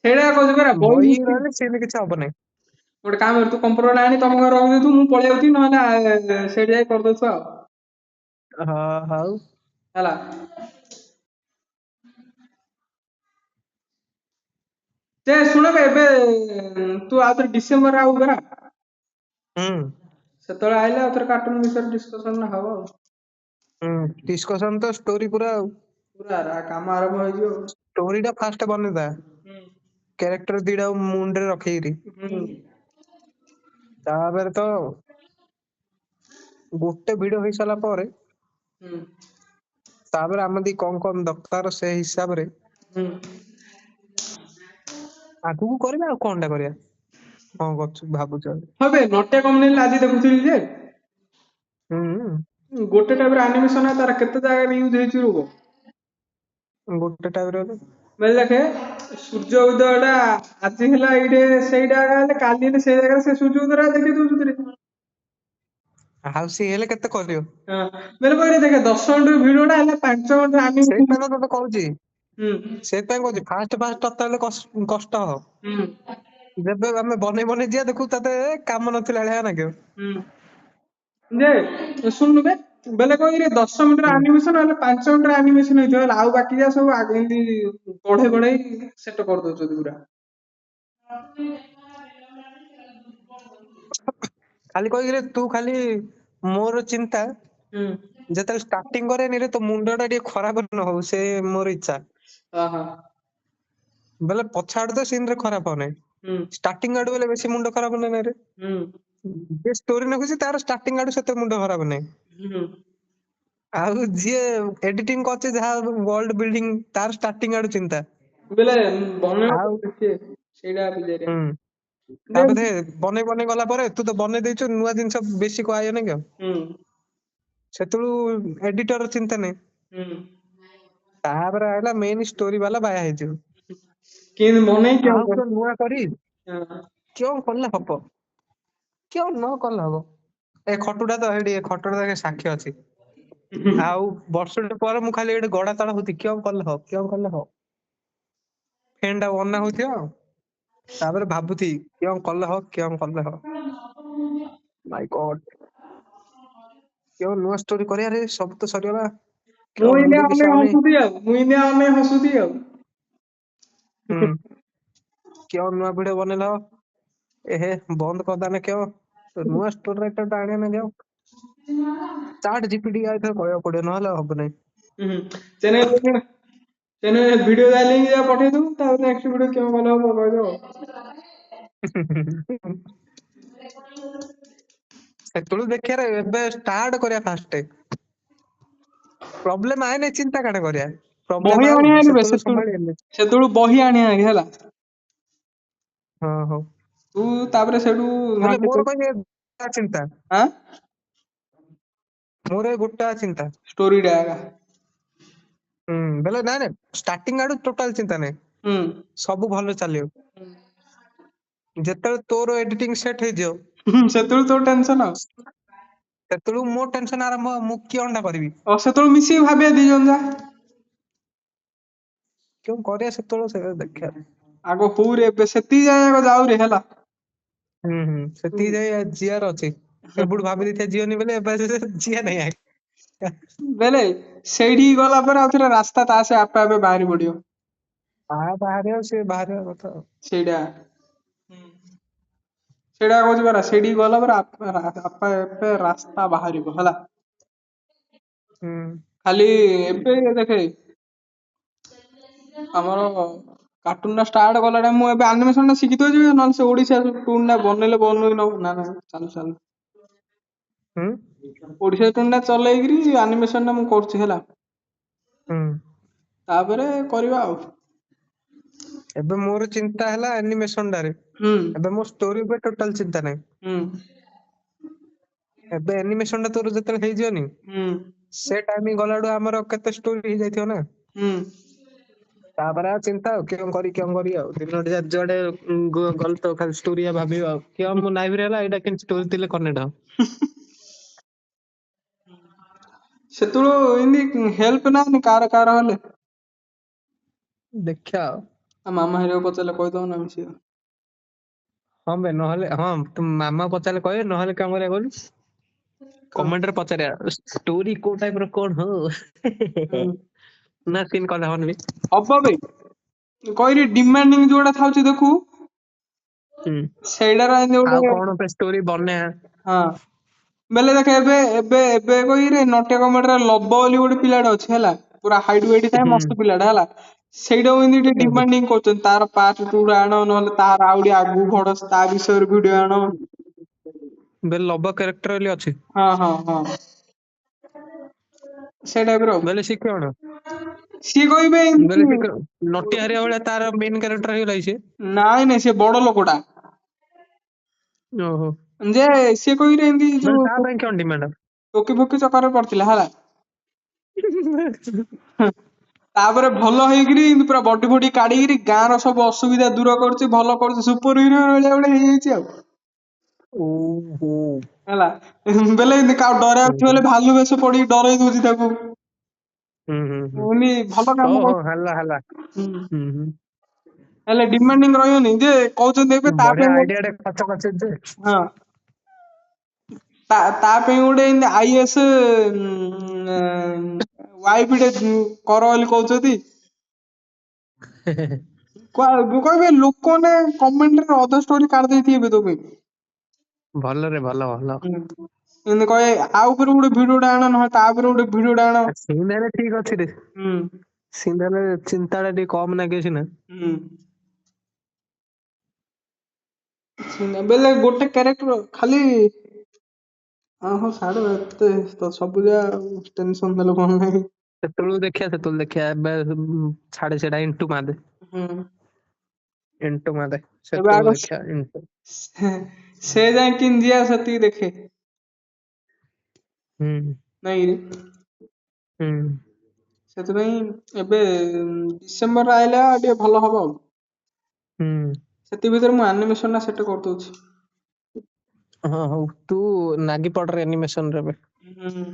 ସେଇଟା କହୁଛି ପରା ବହି ବହି ମିଶିକି ରହିଲେ ସେମିତି କିଛି ହବ ନାହିଁ। ଗୋଟେ କାମ କର ତୁ କମ୍ପ୍ୟୁଟର ଆଣି ତମ ଘରେ ରଖିଦେଇଥିବୁ ମୁଁ ପଳେଇ ଯାଉଛି ନହେଲେ ସେଇଠି ଯାଇ କରିଦଉଛୁ ଆଉ ହଁ ହଉ ହେଲା। ଯେ ଶୁଣବେ ଏବେ ତୁ ଆଉ ଥରେ ଡିସେମ୍ବର ଆଉ ପରା ହୁଁ ସେତେବେଳେ ଆଇଲେ ଆଉ ଥରେ କାର୍ଟୁନ ବିଷୟରେ ଡିସ୍କସନ ହବ ଆଉ ଡିସ୍କସନ ତ ଷ୍ଟୋରି ପୁରା ଆଉ ପୁରା କାମ ଆରମ୍ଭ ହେଇଯିବ ଆଉ। ଷ୍ଟୋରି ଟା ଫାଷ୍ଟ ବନେଇଦା ହୁଁ କ୍ୟାରେକ୍ଟର ଦିଟା ମୁଣ୍ଡରେ ରଖେଇରି ହୁଁ ତାପରେ ତ ଗୋଟେ ଭିଡିଓ ହେଇସାରିଲା ପରେ ହୁଁ ତାପରେ ଆମେ ଦି କଣ କଣ ଦରକାର ସେ ହିସାବରେ ହୁଁ ଆଗକୁ କରିବା ଆଉ କଣଟା କରିବା କଣ କରୁଛୁ ଭାବୁଛୁ ଆଉ। ହଁ ବେ ନଟିଆ କମେଡି ଆଜି ଦେଖୁଥିଲି ଯେ ହୁଁ ଗୋଟେ ଟାଇପର ଆନିମେସନ ତାର କେତେ ଜାଗାରେ ୟୁଜ ହେଇଛି ରୁହ ଗୋଟେ ଟାଇପର ବେଳେ ଦେଖେ ସୂର୍ଯ୍ୟ ଉଦୟ ଟା ଆଜି ହେଲା ଏଇଠି ସେଇଟା ହେଲେ କାଲି ହେଲେ ସେଇ ଜାଗାରେ ସେ ସୂର୍ଯ୍ୟ ଉଦୟ ଟା ଦେଖେଇ ଦଉଛନ୍ତି ରେ। ଆଉ ସିଏ ହେଲେ କେତେ କରିବ। ହଁ ବେଳେ ବେଳେ ଦେଖେ 10 ମିନିଟ ଭିଡିଓ ଟା ହେଲେ 5 ମିନିଟ ଆନିମେସନ। ସେଇଥିପାଇଁ ତ ତତେ କହୁଛି ହୁଁ ସେଇଥିପାଇଁ କହୁଛି ଫାଷ୍ଟ ଫାଷ୍ଟ ତତେ ହେଲେ କଷ୍ଟ ହବ। ହୁଁ ଯେବେ ଆମେ ବନେଇ ବନେଇ ଯିବା ଦେଖୁ ତତେ କାମ ନଥିଲା ଭଳିଆ ଲାଗିବ। ହୁଁ ଯେ ଶୁଣୁନୁ ବେ ବେଲେ କହିରେ 10 ମିନିଟର ହୁଁ ଆନିମେସନ ହେଲେ 5 ମିନିଟର ଆନିମେସନ ହେଇଥିବ ହେଲା ଆଉ ବାକି ଯା ସବୁ ଏମିତି ବଢେଇ ବଢେଇ ସେଟ କରିଦଉଛନ୍ତି ପୁରା। ଖାଲି କହିକିରେ ତୁ ଖାଲି ମୋର ଚିନ୍ତା ହୁଁ ଯେତେବେଳେ ଷ୍ଟାର୍ଟିଂ କରେନିରେ ତୋ ମୁଣ୍ଡ ଟା ଟିକେ ଖରାପ ନ ହଉ ସେ ମୋର ଇଚ୍ଛା। ଓହୋ ବେଲେ ପଛ ଆଡେ ତ ସିନରେ ଖରାପ ହଉନାହିଁ ହୁଁ ଷ୍ଟାର୍ଟିଂ ଆଡୁ ବେଲେ ବେଶୀ ମୁଣ୍ଡ ଖରାପ ନାଇଁ ରେ। ହୁଁ ଯିଏ ଷ୍ଟୋରି ଲେଖୁଛି ତାର ଷ୍ଟାର୍ଟିଂ ଆଡୁ ସେତେ ମୁଣ୍ଡ ଖରାପ ନାହିଁ। ହୁଁ ଆଉ ଯିଏ ଏଡିଟିଂ କରୁଛି ଯାହା ୱାର୍ଲଡ ବିଲ୍ଡିଂ ତାର ଷ୍ଟାର୍ଟିଂ ଆଡୁ ଚିନ୍ତା। ବେଲେ ବନେଇବା ଆଉ ସେଇଟା ବିଚାରିଆ ହୁଁ ତାପରେ ଦେଖେ ବନେଇ ବନେଇ ଗଲା ପରେ ତୁ ତ ବନେଇ ଦେଇଛୁ ନୂଆ ଜିନିଷ ବେଶୀ କୁହାଯିବନି କି ଆଉ। ହୁଁ ସେତେବେଳୁ ଏଡିଟର ଚିନ୍ତା ନାହିଁ। ହୁଁ ତାପରେ ଆଇଲା ମେନ୍ ଷ୍ଟୋରି ବାଲା ବାୟା ହେଇଯିବ। କେମିତି ବନେଇ ଆଉ କେଉଁ କିଏ ନୂଆ କରି ହଁ କିਉਂ କଲେ ହବ କିਉਂ ନ କଲେ ହବ ଏ ଖଟୁଟା ତ ଏଇଠି ଖଟଟା ସାକ୍ଷୀ ଅଛି। ଆଉ ବର୍ଷଟେ ପରେ ମୁଁ ଖାଲି ଏଠି ଗଡା ତଳ ହଉଛି କିਉਂ କଲେ ହବ କିਉਂ କଲେ ହବ। ଫେନ୍ ଟା ବନା ହଉଥିବ ତାପରେ ଭାବୁଥି କିଅଁ କଲେ ହବ କିଅଁ କଲେ ହବ ମାଇ ଗଡ୍। କେଉଁ ନୂଆ ଷ୍ଟୋରି କରିବାରେ ସବୁ ତ ସରିଗଲା। କେଉଁ ମୁଁ ଏଇନେ ମୁଣ୍ଡ କିଛି ଅନେଇ ଆଉ ନାହିଁ। ହସୁଛି ଆଉ ମୁଁ ଏଇନେ ଅନେଇ ହସୁଛି ଆଉ। ହୁଁ କେଉଁ ନୂଆ ଭିଡିଓ ବନେଇଲ ଏହେ ବନ୍ଦ କରିଦାନା କେଉଁ ନୂଆ ଷ୍ଟୋରୀ ରାଇଟର ଟା ଆଣିବା ନା କେଉଁ ଚାଟ ଜିପିଟି ଆଇଥିବ କହିବାକୁ ପଡିବ ନହେଲେ ହବ ନାହିଁ। ହୁଁ ସେନେ ଭିଡିଓ ଲିଙ୍କ ଯାହା ପଠେଇଦବୁ ତାପରେ ନେକ୍ସଟ ଭିଡିଓ କେଉଁ ଭଲ ହବ କହିଦବ। ସେତେବେଳୁ ଦେଖିବାରେ ଏବେ ଷ୍ଟାର୍ଟ କରିବା ଫାଷ୍ଟ। ପ୍ରୋବ୍ଲେମ ଆଇଲେ ଚିନ୍ତା କାଣା କରିବା ବହି ପ୍ରୋବ୍ଲେମ ଆଉ ଆଣିବା ହାରି ବେ ସେତେବେଳୁ ସମ୍ଭାଳିବା। ସେତେବେଳୁ ବହି ଆଣିବା ହାରି ହେଲା। ହଁ ହଉ ତୁ ତାପରେ ସେଇଠୁ ହେଲେ ଘଣ୍ଟେ ମୋର କହିବେ ଚିନ୍ତା ଆଁ ମୋର ଏ ଗୋଟା ଚିନ୍ତା ଷ୍ଟୋରି ଟା ଏକା ହୁଁ ବେଲେ ନାଇଁ ନାଇଁ ଷ୍ଟାର୍ଟିଂ ଆଡୁ ଟୋଟାଲ ଚିନ୍ତା ନାହିଁ ହୁଁ ସବୁ ଭଲ ଚାଲିବ। ଯେତେବେଳେ ତୋର ଏଡିଟିଂ ସେଟ୍ ହେଇଯିବ ହୁଁ ସେତେବେଳୁ ତୋ ଟେନସନ ଆଉ। ସେତେବେଳୁ ମୋ ଟେନସନ ଆରମ୍ଭ ମୁଁ କିଅଣ ଟା କରିବି। ସେତେବେଳୁ ମିଶିକି ଭାବିବା ଦି ଜଣ ଯା କେଉଁ କରିବା ସେତେବେଳୁ ସେ ଦେଖିବା। ଆଗ ହଉରେ ଏବେ ସେତିକି ଯାଏ ଆଗ ଯାଉରେ ହେଲା। ସେତିକି ଯାଇ ଯିଆର ଅଛି ଏବେଠୁ ଭାବି ଦେଇଥିବା ଯିଅନି ବୋଲି ଏବେ ଯିଆ ନାଇଁ ଆ ବେଲେ ସେଇଠିକି ଗଲା ପରେ ଆଉ ଥରେ ରାସ୍ତା ତା ସେ ଆପେ ଆପେ ବାହାରି ପଡିବ। ବାହାରିବ ସିଏ ବାହାରିବା କଥା ଆଉ। ସେଇଟା ସେଇଟା କହୁଛି ପରା ସେଇଠିକି ଗଲା ପରେ ଆପେ ଆପେ ରାସ୍ତା ବାହାରିବ ହେଲା। ହୁଁ ଖାଲି ଏବେ ଦେଖେ ଆମର କାର୍ଟୁନ ଟା ଷ୍ଟାର୍ଟ କଲା ଟା ମୁଁ ଏବେ ଆନିମେସନ ଟା ଶିଖିଥଉଛି ଯିବି ନହେଲେ ସେ ଓଡିଶା ଟୁନ ଟା ବନେଇଲେ ବନୁ ନ ନା ଚାଲୁ ଚାଲୁ ହୁଁ ଓଡିଶା ଟୁନ୍ ଟା ଚଲେଇକିରି ଆନିମେସନ ଟା ମୁଁ କରୁଛି ହେଲା, ହୁଁ। ତାପରେ କରିବା ଆଉ। ଏବେ ମୋର ଚିନ୍ତା ହେଲା ଆନିମେସନ ଟାରେ। ହୁଁ ଏବେ ମୋ ଷ୍ଟୋରି ଉପରେ ଟୋଟାଲ ଚିନ୍ତା ନାହିଁ। ହୁଁ ଏବେ ଆନିମେସନ ଟା ତୋର ଯେତେବେଳେ ହେଇଯିବନି, ହୁଁ ସେ ଟାଇମିଂ ଗଲାଠୁ ଆମର କେତେ ଷ୍ଟୋରି ହେଇଯାଇଥିବ ନା। ହୁଁ ତାପରେ ଆଉ ଚିନ୍ତା ଆଉ କେଉଁ କରି ଆଉ ଦିନଟି ଯୁଆଡେ ଗଲ ତ ଖାଲି ଷ୍ଟୋରି ଭାବିବ ଆଉ କିଏ ମୋ ଲାଇଫରେ ହେଲା ଏଇଟା କେମିତି ଷ୍ଟୋରି ଥିଲେ କନେକ୍ଟ ହବ। ସେତେବେଳୁ ଏମିତି ହେଲ୍ପ ନାହିଁ କାର କାର ହେଲେ। ଦେଖିଆ ଆଉ। ଆ ମାମା ହେରିକା ପଚାରିଲେ କହିଦବ ନା ମିଶିକି। ହଁ ବେ ନହେଲେ ହଁ ତୁ ମାମା ପଚାରିଲେ କହିବେ, ନହେଲେ କଣ କରିବା କହିଲୁ କମେଣ୍ଟରେ ପଚାରିବା ଷ୍ଟୋରି କୋଉ ଟାଇପ ର କଣ ହଉ ହୁଁ ନା ସିନ୍ କଲେ ହବନି ବେ। ହବ ବେ କହିଲି ଡିମାଣ୍ଡିଂ ଯୋଉଟା ଥାଉଛି ଦେଖୁ ହୁଁ। ସେଇଟାର ଏମିତି ଆଉ ଗୋଟେ କଣ ପାଇଁ ଷ୍ଟୋରି ବନେଇବା। ହଁ ବେଲେ ଦେଖେ ଏବେ ଏବେ ଏବେ କହିରେ ନଟିଆ କମେଡିରେ ଲବ ବୋଲି ଗୋଟେ ପିଲାଟେ ଅଛି ହେଲା, ପୁରା ହାଇଟ ୱେଟ ଥାଏ ହୁଁ ମସ୍ତ ପିଲାଟା ହେଲା, ସେଇଟାକୁ ଏମିତି ଟିକେ ହୁଁ। ଡିମାଣ୍ଡିଂ କରୁଛନ୍ତି ତାର ପାର୍ଟ 2 ଟା ଆଣ, ନହେଲେ ତାର ଆଉ ଟିକେ ଆଗକୁ ବଢ, ତା ବିଷୟରେ ଭିଡିଓ ଆଣ। ବେ ଲବ କ୍ୟାରେକ୍ଟର ବୋଲି ଅଛି। ହଁ ହଁ ହଁ ସେ ଟାଇପର ଆଉ। ବେଲେ ସେ କଣ ସିଏ କହିବେ ବେଲେ ସେ ଏମିତି ନଟିଆ ହେରିକା ଭଳିଆ ତାର ମେନ୍ କ୍ୟାରେକ୍ଟର ହେଇଗଲା କି ସେ। ନାଇଁ ନାଇଁ ସେ ବଡ ଲୋକଟା ଓହୋ। ଯେ ସିଏ କହିରେ ଏମିତି ବେଲେ ଯୋଉ ତା ପାଇଁ କଣ ଡିମାଣ୍ଡ। ଟୋକି ଫୋକି ଚକରରେ ପଡିଥିଲା ହେଲା। ତାପରେ ଭଲ ହେଇକିରି ପୁରା ବଡି ଫଡି କାଢିକିରି ଗାଁ ର ସବୁ ଅସୁବିଧା ଦୂର କରୁଛି, ଭଲ କରୁଛି, ସୁପର ହିରୋ ଭଳିଆ ଗୋଟେ ହେଇଯାଇଛି ଆଉ। ଓହୋ। ହେଲା ବେଲେ ଏମିତି କାହାକୁ ହୁଁ ଡରାଉଛି ହୁଁ ବେଲେ ଭାଲୁ ବେଶ ପଡିକି ଡରେଇ ଦଉଛି ତାକୁ। ହୁଁ। ଏମିତି ଭଲ କାମ ଓହୋ ହେଲା ହେଲା। କରୁଛି। ହୁଁ ହୁଁ। ହେଲେ ଡିମାଣ୍ଡିଂ ରହିବନି ଯେ କହୁଛନ୍ତି ଏବେ ତା ବଢିଆ ପାଇଁ ଆଇଡିଆ ଟେ ଖର୍ଚ୍ଚ କରିଛି ଯେ। ହଁ ତା ପାଇଁ ଗୋଟେ ଏମିତି ଆଇଏସ୍ ୱାଇଫ ଟେ କର ବୋଲି କହୁଛନ୍ତି। କହିବେ ଲୋକମାନେ କମେଣ୍ଟରେ ଅଧା ଷ୍ଟୋରି କାଢି ଦେଇଥିବେ ତୋ ପାଇଁ। ଭଲରେ ଭଲ ଭଲ। ଏମିତି କହେ ଆ ଉପରେ ଗୋଟେ ଭିଡିଓ ଟା ଆଣ, ନହେଲେ ତା ଉପରେ ଗୋଟେ ଭିଡିଓ ଟା ଆଣ। ସିନ୍ ହେଲେ ଠିକ ଅଛି ରେ, ହୁଁ ସିନ୍ ହେଲେ ଚିନ୍ତା ଟା ଟିକେ କମ ଲାଗେ ସିନା। ହୁଁ ବେଲେ ଗୋଟେ କ୍ୟାରେକ୍ଟର ଖାଲି ହଁ ଛାଡ ଏତେ ତ ସବୁ ଯାକ ଟେନସନ ଦେଲେ କଣ ନାହିଁ। ସେତେବେଳକୁ ଦେଖିଆ ଏବେ ଛାଡେ ସେଟା ଇଣ୍ଟୁ ମାଦେ। ହୁଁ ଇଣ୍ଟୁ ମାଦେ ଏବେ ସେତେବେଳକୁ ଆଗ ଦେଖିଆ ଇଣ୍ଟୁ। ସେ ଯାଏ କିନ୍ତି ଯିବା ସେତିକି ଦେଖେ। ହୁଁ ନାଇଁରେ ହୁଁ। ସେଥିପାଇଁ ଏବେ ଡିସେମ୍ବର ଆଇଲା ଟିକେ ଭଲ ହବ ଆଉ। ହୁଁ। ସେଥି ଭିତରେ ମୁଁ ଆନିମେସନ ଟା ସେଟ୍ କରିଦଉଛି। ହଁ ହଉ ତୁ ନାଗି ପଡରେ ଆନିମେସନ ରେ ଏବେ। ହୁଁ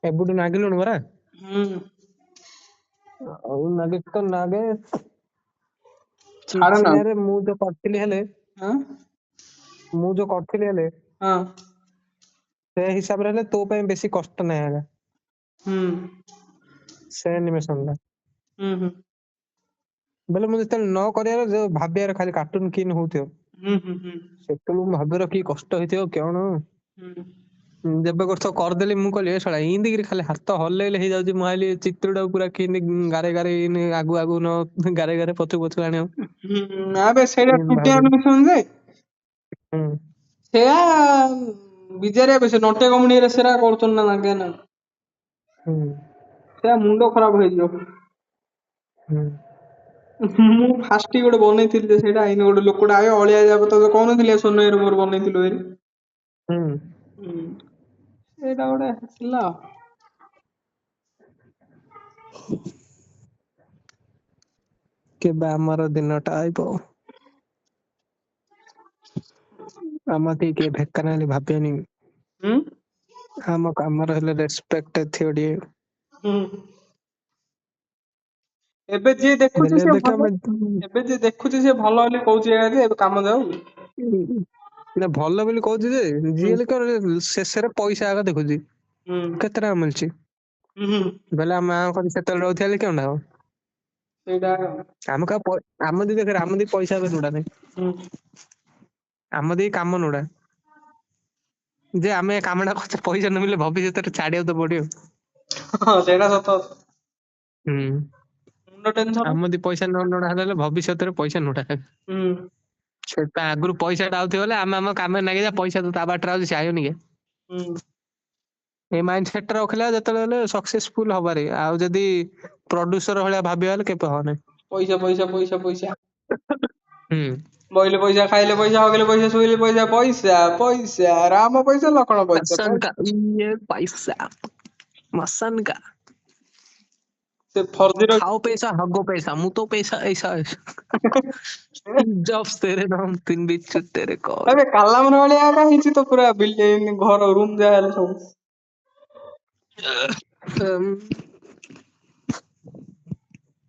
ଏବୁଠୁ ନାଗିଲୁଣି ପରା। ହୁଁ ହଉ ନାଗିଚ ତ ନାଗେ। ଛାଡ କିଛି ନା ନାହିଁରେ ମୁଁ ଯୋଉ କରିଥିଲି ହେଲେ ଆଁ ମୁଁ ଯୋଉ କରିଥିଲି ହେଲେ ହଁ ସେ ହିସାବରେ ହେଲେ ତୋ ପାଇଁ ବେଶୀ କଷ୍ଟ ନାହିଁ ଆକା। ହୁଁ ସେ ଆନିମେସନ ଟା। ହୁଁ ହୁଁ ବୋଲେ ମୁଁ ଯେତେବେଳେ ନ କରିବାର ଯୋଉ ଭାବିବାର ଖାଲି କାର୍ଟୁନ କିନ୍ତି ହଉଥିବ। ହୁଁ ହୁଁ ହୁଁ ସେତେବେଳକୁ ମୁଁ ଭାବିବାର କି କଷ୍ଟ ହେଇଥିବ କଣ। ହୁଁ ଯେବେ କରୁଥିବ କରିଦେଲି ମୁଁ କହିଲି ଏ ଶଳା ଇନ୍ତି କିରି ଖାଲି ହାତ ହଲେଇଲେ ହେଇଯାଉଛି, ମୁଁ ଭାବିଲି ଚିତ୍ରଟାକୁ ପୁରା କେମିତି ଗାରେଇ ଗାରେଇ ଆଗୁ ଆଗୁ ନ ଗାରେଇ ଗାରେଇ ପଛକୁ ପଛକୁ ଆଣିବ। ନା ବେ ସେଇଟା ଏମିତି ଛୋଟିଆ ଭାବୁଥିଲି। ଆନିମେସନ ଯେ ହୁଁ ସେୟା ବିଜାରିଆ ବେଶୀ ନଟିଆ କମେଡିରେ ସେରା କରୁଛନ୍ତି ନା ନାଗେ ନା। ହୁଁ ସେୟା ମୁଣ୍ଡ ଖରାପ ହେଇଯିବ। ହୁଁ ମୁଁ ଫାଷ୍ଟ ଗୋଟେ ବନେଇଥିଲି ଯେ ସେଇଟା ଏଇନେ ଗୋଟେ ଲୋକଟା ଆଇବ ଅଳିଆ ତତେ କହୁନଥିଲି ସୋନୁ ଭାଇର ମୋର ବନେଇଥିଲୁ ବୋଲି। ହୁଁ ହୁଁ ସେଇଟା ଗୋଟେ ଥିଲା। କେବେ ଆମର ଦିନଟା ଆଇବ। ଆମ କେହି କେହି ଭେକରାଲି ହେଲେ ଭାବିବେନି। ହୁଁ ଆମ କାମରେ ହେଲେ ରେସ୍ପେକ୍ଟ ଥିବ ଟିକେ। ହୁଁ ଏବେ ଯିଏ ଦେଖୁଛି ବେଲେ ସିଏ ଏବେ କି ଭଲ, ଆମେ ଏବେ ଯିଏ ଦେଖୁଛି ସିଏ ଭଲ ବୋଲି କହୁଛି ଯେ ଏବେ କାମ ଯାଉ। ନା ଭଲ ବୋଲି କହୁଛି ଯେ ହୁଁ ଯିଏ ହେଲେ କଣ ଶେଷରେ ପଇସା ଆଗ ଦେଖୁଛି। ହୁଁ କେତେ ଟଙ୍କା ମିଳୁଛି ହୁଁ ବୋଇଲେ ଆମ ମା କରି ସେତେବେଳେ ରହୁଥିବା ହେଲେ କଣଟା ହବ। ସେଇଟା ଆମ ଆମ ଦି ପଇସା ଏବେ ଲୋଡ଼ା ନାହିଁ। ହୁଁ ଆମ ଦେଇ କାମ ଲୋଡ଼ା। ଯେ ଆମେ କାମଟା କରୁଛେ ପଇସା ନ ମିଳିଲେ ଭବିଷ୍ୟତରେ ଛାଡିବାକୁ ତ ପଡିବ। ହଁ ସେଇଟା ସତ। ହୁଁ ମୁଣ୍ଡ ଟେନସନ ଆମ ଦି ପଇସା ନ ଲୋଡା ହେଲେ ଭବିଷ୍ୟତରେ ପଇସା ଲୋଡା ହେବେ। ହୁଁ ସେଟା ଆଗରୁ ପଇସାଟା ଆଉଥିବ ବଲେ ଆମେ ଆମ କାମରେ ନାଗିବା ପଇସା ତ ତା ବାଟରେ ଆଉଛି ସେ ଆଇବନି କି। ହୁଁ ଏ ମାଇଣ୍ଡ ସେଟ ରଖିଲା ଯେତେବେଳେ ସକ୍ସେସଫୁଲ ହବାରେ, ଆଉ ଯଦି ପ୍ରଡ୍ୟୁସର ଭଳିଆ ଭାବିବା ହେଲେ କେବେ ହବ ନାହିଁ। ପଇସା ପଇସା ପଇସା ପଇସା ହୁଁ ବଇଲେ ପଇସା, ଖାଇଲେ ପଇସା, ହଗିଲେ ପଇସା, ଶୋଇଲେ ପଇସା, ପଇସା ପଇସା, ରାମ ପଇସା, ଲକ୍ଷ୍ମଣ ପଇସା, मसन का ये पैसा, मसन का ସେ ଫର୍ଜିର खाओ पैसा हगो पैसा मुँह तो पैसा ऐसा ऐसा जब तेरे नाम तीन बिच तेरे कॉल ଏବେ କାଲାମର ଭଳିଆ ଏକା ହେଇଛି ତ ପୁରା ବିଲ୍ଡିଂ ଘର ରୁମ ଯାହା ହେଲେ ସବୁ।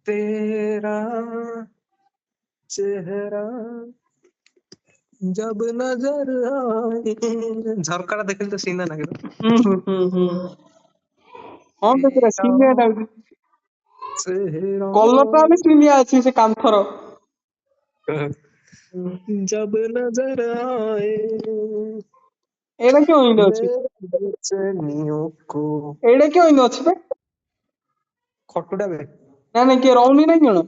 तेरा चेहरा जब नजर आए ଝରକାଟା ଦେଖିଲେ ତ ସିନା ଲାଗିବ। ହଁ ତ ପୁରା तेरा ସିନିଆ ଲାଗୁଛି। चेहरा କଲର ଟା ହେଲେ ସିନିଆ ଅଛି ସେ କାନ୍ଥର। ହୁଁ। जब नजर आए ଏଇଟା କେଉଁ ଇନ ଅଛି? मेरे बेचैनियों को ଏଇଟା କେଉଁ ଇନ ଅଛି ବେ? ଖଟୁଟା ବେ ନାଇଁ ନାଇଁ କିଏ ରହୁନି ନାଇଁ କଣ?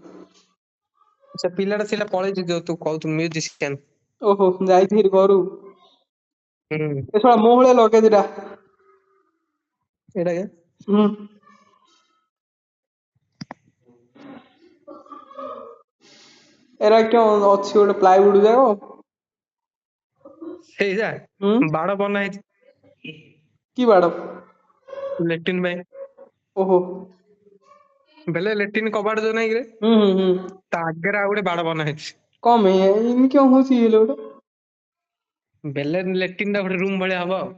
ସେ ପିଲାଟା ଥିଲା ପଳେଇଛି ଯୋଉ ତୁ କହୁଛୁ ମ୍ୟୁଜିସିଆନ। ଓହୋ ଯାଇଛି ହେରି ଘରୁ। ହୁଁ ଏ ଶଳା ମୋ ଭଳିଆ ଲଗେଜ ଟା। ଏଇଟା କି ହୁଁ। ଏରା କେଉଁ ଅଛି ଗୋଟେ ପ୍ଲାଇଉଡ ଯାକ। ସେଇଟା ହୁଁ ବାଡ଼ ବନା ହେଇଛି କି ବାଡ? ଲେଟ୍ରିନ୍ ପାଇଁ। ଓହୋ। ବେଲେ ଲେଟ୍ରିନ୍ କବାଟ ଯୋଉ ନାଇଁ କିରେ ହୁଁ। ତା ଆଗରେ ଆଉ ଗୋଟେ ବାଡ଼ ବନା ହେଇଛି। କଣ ପାଇଁ ଏମିତି କେଉଁ ହଉଛି ହେଲେ ଗୋଟେ? ବେଲେ ଲେଟ୍ରିନ୍ ଟା ଗୋଟେ ରୁମ୍ ଭଳିଆ ହବ ଆଉ।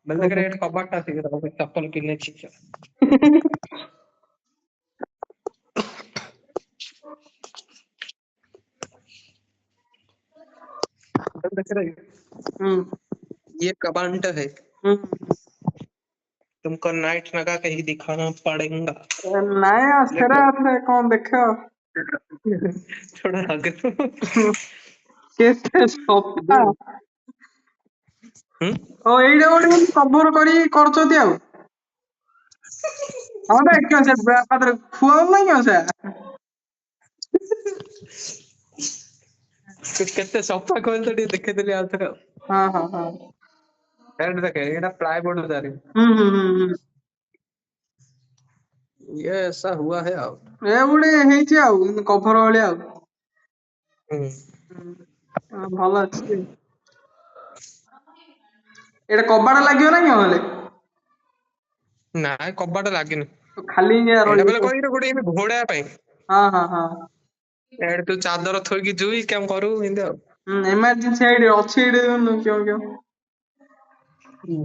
ବେଲେ ଓହୋ। ଦେଖରେ ଏଠି କବାଟଟା ଅଛି କି ଚପଲ କିନେଛି। देख रहे ହୁଁ ये कबांट है ହୁଁ। तुमको नाइट लगा के ही दिखाना पड़ेगा। ନାଇଁ लेकिन ସେରା କଣ ଦେଖ। थोड़ा आगे କେତେ ସଫା। हम्म ଓ ଏଇଟା ଗୋଟେ ଏମିତି କଭର କରି କରୁଛନ୍ତି ଆଉ। ହଁ ବା କିଅଁ ସେ ପାଖରେ ଖୁଆଉ ନାହିଁ କିଅଁ ସେ? କେତେ ସଫା କହିଲ ତ ଟିକେ ଦେଖେଇଦେଲି ଆଉ ଥରେ ଆଉ। ହଁ। ଏଇଟା ଦେଖେ ଏଇଟା ପ୍ଲାଇବୋର୍ଡ ଜାରି ହୁଁ। ये ऐसा हुआ है ଆଉ। ଏ ଗୋଟେ ହେଇଛି ଆଉ କଭର ଭଳିଆ ଆଉ। ହୁଁ ଭଲ ଅଛି। ଏଇଟା କବାଟ ଲାଗିବ ନା କଣ ହେଲେ? ନାଇଁ କବାଟ ଲାଗିନି। ଖାଲି ଏଇଟା ରହିବ ବେଲେ ସବୁ। କହିଲି ଗୋଟେ ଏମିତି ଘୋଡା ପାଇଁ। ହଁ। ଏଇଠି ତୁ ଚାଦର ଥୋଇକି ଜୁଇ କେମ କରୁ ଏମିତି ଆଉ। ଏମର୍ଜେନ୍ସି ଆଇଡି ଅଛି ଏଇଠି କେଉଁ।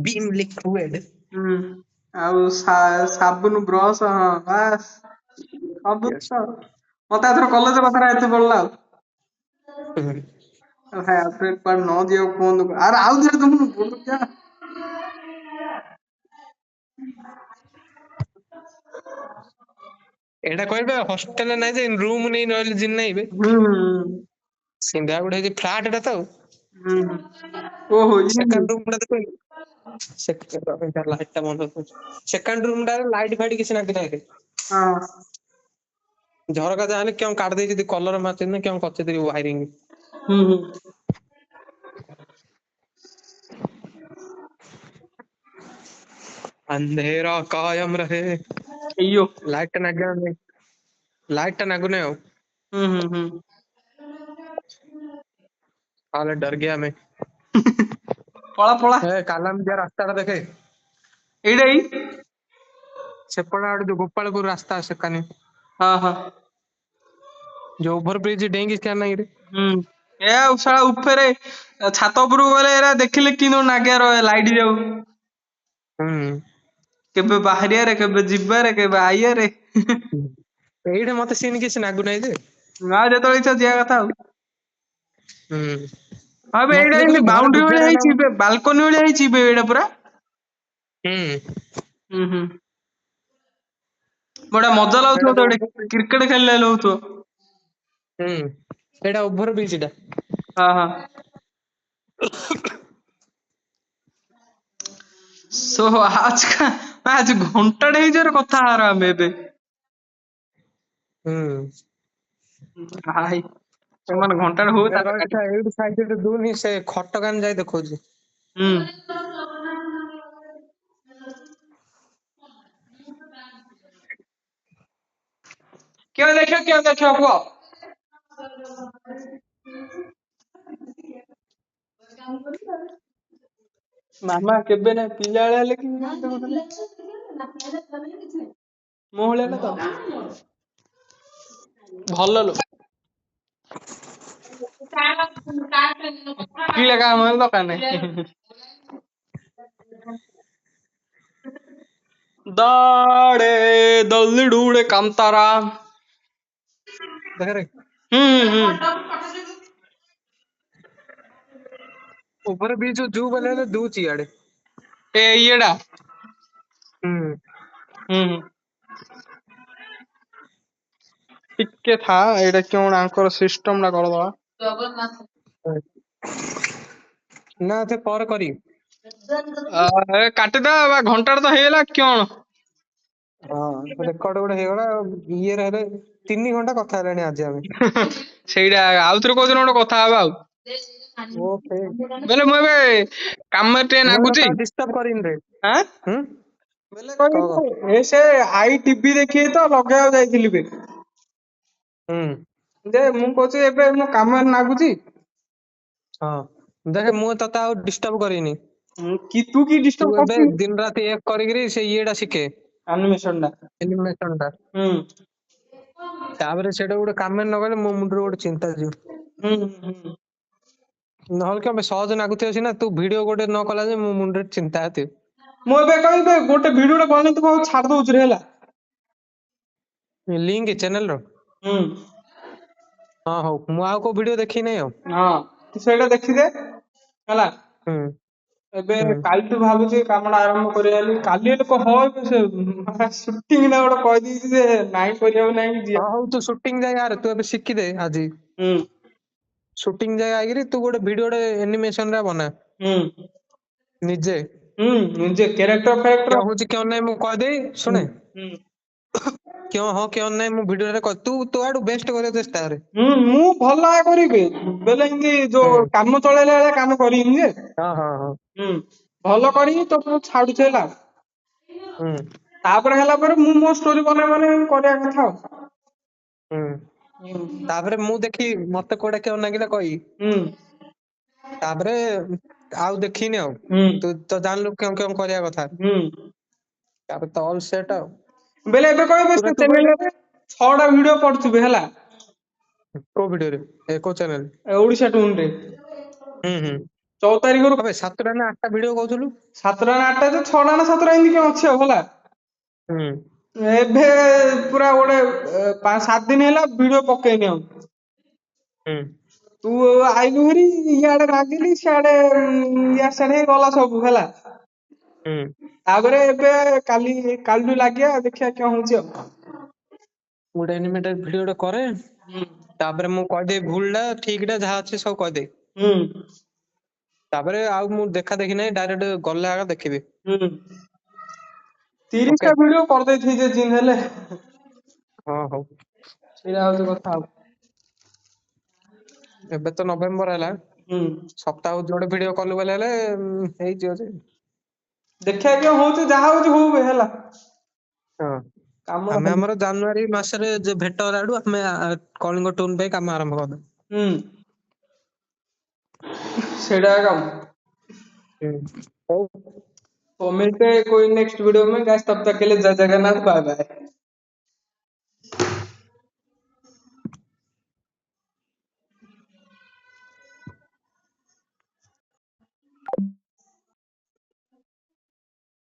ବିମ୍ ଲିକ୍ୱିଡ ହୁଁ ଆଉ ସାବୁନ ବ୍ରଶ ହଁ ବାସ୍। ସବୁ Yes. ତ ମତେ ଏଥର କଲେଜ କଥାଟା ଏତେ ପଡିଲା ଆଉ। ହୁଁ। ଭାଇ ଆଉ ଥରେ କୁଆଡେ ନ ଯିବାକୁ କୁହନ୍ତୁ ଆରେ ଆଉ ଥରେ ତମକୁ ଏଇଟା କହିବେ ହଷ୍ଟେଲରେ ନାଇଁ ଯେ ରୁମ ନେଇ ରହିଲେ ଜିନ୍ ନାଇଁ ବେ ହୁଁ। ସିନ୍ଧା ଗୋଟେ ହେଇଛି ଫ୍ଲାଟ ଟା ତ ଆଉ। ହୁଁ ଓହୋ ସେକେଣ୍ଡ ରୁମ ଟା ଦେଖ ସେକେଣ୍ଡ ରୁମ ଟାରେ ଲାଇଟ୍ ଫାଇଟ୍ କିଛି ଲାଗିଥାଏ। ହଁ। ଝରକା ଯାହେଲେ କେଉଁ କାଢି ଦେଇଛି ଯଦି କଲର ମାରିଛନ୍ତି କେଉଁ କରିଛି ୱାଇରିଂ। ହୁଁ। अंधेरा कायम रहे ଏଇଓ ଲାଇଟ୍ ଟା ନାଗିବ ଲାଇଟ୍ ଟା ନାଗୁନି ଆଉ। ହୁଁ। साले डर गया मैं। ପଳା ଏ କାଲାମ ଯିବା ରାସ୍ତା ଟା ଦେଖେ ଏଇଟା ଏଇ ସେପଟ ଆଡେ ଯୋଉ ଗୋପାଳପୁର ରାସ୍ତା ସେକାନି ହଁ। ଯୋଉ ଓଭର ବ୍ରିଜ ଡେଇଁକି ସ୍କାନ ନାହିଁ ରେ ହୁଁ ଏ ଆଉ ଶଳା ଉପରେ ଛାତ ଉପରକୁ ଗଲେ ଏରା ଦେଖିଲେ କି ନାଗିଆ ଲାଇଟ୍ ଯାଉ। ହୁଁ। କେବେ ବାହାରିଆରେ କେବେ ଯିବାରେ କେବେ ଆଇଆରେ। ଏଇଟା ମତେ ସିନ୍ କିଛି ନାଗୁନାହିଁ ଯେ। ଆଉ ଯେତେବେଳେ ଇଚ୍ଛା ଯିବା କଥା ଆଉ। ହୁଁ। ହଁ ବେ ମତେ ଏଇଟା ଦେଖୁଛୁ ଏମିତି ଘରେ ବାଉଣ୍ଡ୍ରି ଢୁକିବାର ଭଳିଆ ହେଲା ହେଇଛି ବାଲକନି ଭଳିଆ ହେଇଛି ଏଇଟା ପୁରା। ହୁଁ। ହୁଁ। ବଢିଆ ମଜା ସେଇଟା ଲାଗୁଥିବ ତ ଯୋଉ ଏଠି କ୍ରିକେଟ ଖେଳିଲା ଭଳିଆ ହଉଥିବ। ହୁଁ ସେଇଟା ଓଭର ବ୍ରିଜ ଟା। ହଁ। ଆଜି ଘଣ୍ଟାଟେ ହେଇଯିବାର କଥା ହବା ଆମେ ଏବେ। ହୁଁ। ଭାଇ ସେମାନେ ଘଣ୍ଟାଟେ ହଉ ତାପରେ କାଟି ଏଇଠୁ ସାଇଡରେ ଦଉନି ସେ ଖଟ କାନି ଯାଇ ଦେଖଉଛି। ହୁଁ। ଦେଖିବା ଦେଖିବା କୁହ। ମାମା କେବେ ନା ପିଲାବେଳେ ହେଲେ କି ମୋ ଭଳିଆ ତ ଭଲ ଲୋ କିଳେ କାମ ହେଲେ ଦରକାର ନାହିଁ। दाड़े दल्लुड़े कामतारा ଦେଖରେ ଉପରେ ବି ଯୋଉ ବୋଲେ ହେଲେ ଦଉଛି ଇଆଡେ। ए येड़ा ହୁଁ ଟିକେ ଥା ଏଇଟା କେଉଁ ଆଙ୍କର ସିଷ୍ଟମ ଟା କରିଦବା। ନା ସେ ପରେ କରି କାଟିଦବା ବା ଘଣ୍ଟାଟେ ତ ହେଇଗଲା କଣ। ହଁ ରେକର୍ଡ ଗୋଟେ ହେଇଗଲା ଇଏରେ ହେଲେ 3 ଘଣ୍ଟା କଥା ହେଲାଣି ଆଜି ଆମେ। ସେଇଟା ଆଉଥରେ କୋଉଦିନ ଗୋଟେ କଥା ହବା ଆଉ। ଓକେ ବେଲେ ମୁଁ ଏବେ କାମରେ ଟିକେ ମୁଁ ନାଗୁଛି। ତତେ ଡିଷ୍ଟର୍ବ କରିନି ରେ। ଆଁ ହୁଁ ବେଲେ କହ କହ। କହିବି ଏ ସେ ଆଇ ଟିଭି ଦେଖିକି ତ ଲଗେଇବାକୁ ଯାଇଥିଲି ବେ। ହୁଁ ଯେ ମୁଁ କହୁଛି ଏବେ ମୁଁ କାମରେ ନାଗୁଛି। ହଁ ଦେଖେ ମୁଁ ତତେ ଆଉ ଡିଷ୍ଟର୍ବ କରିନି। କି ତୁ କି ତୁ ଡିଷ୍ଟର୍ବ ଏବେ କରୁଛୁ ଦିନ ରାତି ଏକ କରିକିରି ସେ ଇଏଟା ଶିଖେ ଆନିମେସନ ଟା। ଆନିମେସନ ଟା। ହୁଁ ତାପରେ ସେଇଟା ଗୋଟେ କାମରେ ନଗଲେ ମୋ ମୁଣ୍ଡରେ ଗୋଟେ ଚିନ୍ତା ଯିବ। ହୁଁ ନହେଲେ କେବେ ସହଜ ଲାଗୁଥିବ ସିନା ତୁ ଭିଡିଓ ଗୋଟେ ନ କଲା ଯେ ମୋ ମୁଣ୍ଡରେ ଚିନ୍ତା ଥିବ। ମୁଁ ଏବେ କହିବି ଗୋଟେ ଭିଡିଓ ବନେଇଥିବୁ ଆଉ ଛାଡି ଦଉଛି ରେ ହେଲା। ଲିଙ୍କ ଚ୍ୟାନେଲ ର ହୁଁ ହଁ ହଉ ମୁଁ ଆଉ କୋଉ ଭିଡିଓ ଦେଖି ନାହିଁ ଆଉ। ହଁ ତୁ ସେଇଟା ଦେଖିଦେ ହେଲା। ହୁଁ ଏବେ ହୁଁ କାଲିଠୁ ଭାବୁଛି କାମଟା ଆରମ୍ଭ କରିବା ବୋଲି କାଲି ଲୋକ ହଁ ସେ ସୁଟିଂ ଟା ଗୋଟେ କହିଦେଇଛି ଯେ ନାଇଁ କରିବାକୁ ନାଇଁ ହଁ ଯିବା। ହଉ ତୁ ସୁଟିଂ ଯାଏ ଆରେ ତୁ ଏବେ ଶିଖିଦେ ଆଜି। ହୁଁ ସୁଟିଂ ଯାଏ ଆଇକିରି ତୁ ଗୋଟେ ଭିଡିଓ ଆନିମେସନ ଟା ବନା ହୁଁ ନିଜେ। ନିଜେ କ୍ୟାରେକ୍ଟର ଫ୍ୟାରେକ୍ଟର କେଉଁ ହଉଛି କେଉଁ ନାହିଁ ମୁଁ କହିଦେଇ ହୁଁ ଶୁଣେ ହୁଁ କେଉଁ ହଁ କେଉଁ ନାହିଁ ମୁଁ ଭିଡିଓରେ ତୁ ଆଡୁ ବେଷ୍ଟ କରିବାକୁ ଚେଷ୍ଟା କରେ। ମୁଁ ଭଲ କରିବି ବେଲେ ଏମିତି ଯୋଉ ହୁଁ କାମ ଚଳେଇଲା ବେଳେ କାମ କରିବିନି ଯେ। ହଁ ହଁ ହଁ ଭଲ କରିକି ତ ଛାଡୁଛି ହେଲା। ହୁଁ ତାପରେ ହେଲା ପରେ ମୁଁ ମୋ ଷ୍ଟୋରି ବନେଇ କରିବା କଥା ଆଉ। ହୁଁ ହୁଁ ତାପରେ ମୁଁ ଦେଖି ମତେ କୋଉଟା କେଉଁ ନାଗିଲା କହିବି। ହୁଁ ତାପରେ ଆଉ ଦେଖିନି ଆଉ ହୁଁ ତୁ ତ ଜାଣିଲୁ କେଉଁ କେଉଁ କରିବା କଥା। ହୁଁ ତାପରେ ତ ଅଲ ସେଟ ଆଉ। ବେଲେ ଏବେ କହିବେ ପୁରା ସେ ତୁ କହିଲେ ଚ୍ୟାନେଲରେ 6ଟା ଭିଡିଓ ପଡିଥିବେ ହେଲା। କୋଉ ଭିଡିଓରେ କୋଉ ଚ୍ୟାନେଲ? ଓଡିଶା ଟୁନରେ ହୁଁ 14 ତାରିଖରୁ ଅବେ 7ଟା ନା 8ଟା ଭିଡିଓ କହୁଥିଲୁ। 7ଟା ନା 8ଟା ଯେ 6ଟା ନା 7ଟା ଏମିତି କଣ ଅଛି ଆଉ ହେଲା। ହୁଁ ଏବେ ପୁରା ଗୋଟେ 5-7 ଦିନ ହେଲା ଭିଡିଓ ପକେଇନି ଆଉ। ହୁଁ ତୁ ଆଇଲୁ ହେରି ଇଆଡେ ରାଗିଲି ସିଆଡେ ଇଆଡେ ସିଆଡେ ହେଇ ଗଲା ସବୁ ହେଲା। ହୁଁ ତାପରେ ଏବେ କାଲିଠୁ ଲାଗିବା ଦେଖିବା କଣ ହଉଛି ଆଉ। ଗୋଟେ ଆନିମେଟେଡ ଭିଡିଓ ଟେ କରେ ହୁଁ ତାପରେ ମୁଁ କହିଦେବି ଭୁଲ ଟା ଠିକ ଟା ଯାହା ଅଛି ସବୁ କହିଦେବି। ହୁଁ ତାପରେ ଆଉ ମୁଁ ଦେଖା ଦେଖି ନାହିଁ ଡାଇରେକ୍ଟ ଗଲେ ଆଗ ଦେଖିବି। ହୁଁ ଓକେ 30ଟା ଭିଡିଓ କରିଦେଇଥିବି ଯେ ଯେମିତି ହେଲେ। ହଁ ହଉ ସେଇଟା ହଉଛି କଥା ଆଉ। ଏବେ ତ ନଭେମ୍ବର ହେଲା ହୁଁ ସପ୍ତାହକୁ ଯୋଡେ ଭିଡିଓ କଲୁ ବଲେ ହେଲେ ହେଇଯିବ ଯେ। ଦେଖିବା କଣ ହଉଛି ଯାହା ହଉଛି ହଉ ବେ ହେଲା। ହଁ କାମଟା ଆମେ ହଉ ଆମର ଜାନୁଆରୀ ମାସରେ ଭେଟ ହେଲା ଆଡୁ ଆମେ କଳିଙ୍ଗ ଟୁନ ପାଇଁ କାମ ଆରମ୍ଭ କରିଦବୁ। ହୁଁ ସେଇଟା ଏକା। ହୁଁ ହଉ तो मिलते हैं कोई नेक्स्ट वीडियो में गाइस तब तक के लिए जय जगन्नाथ बाय बाय।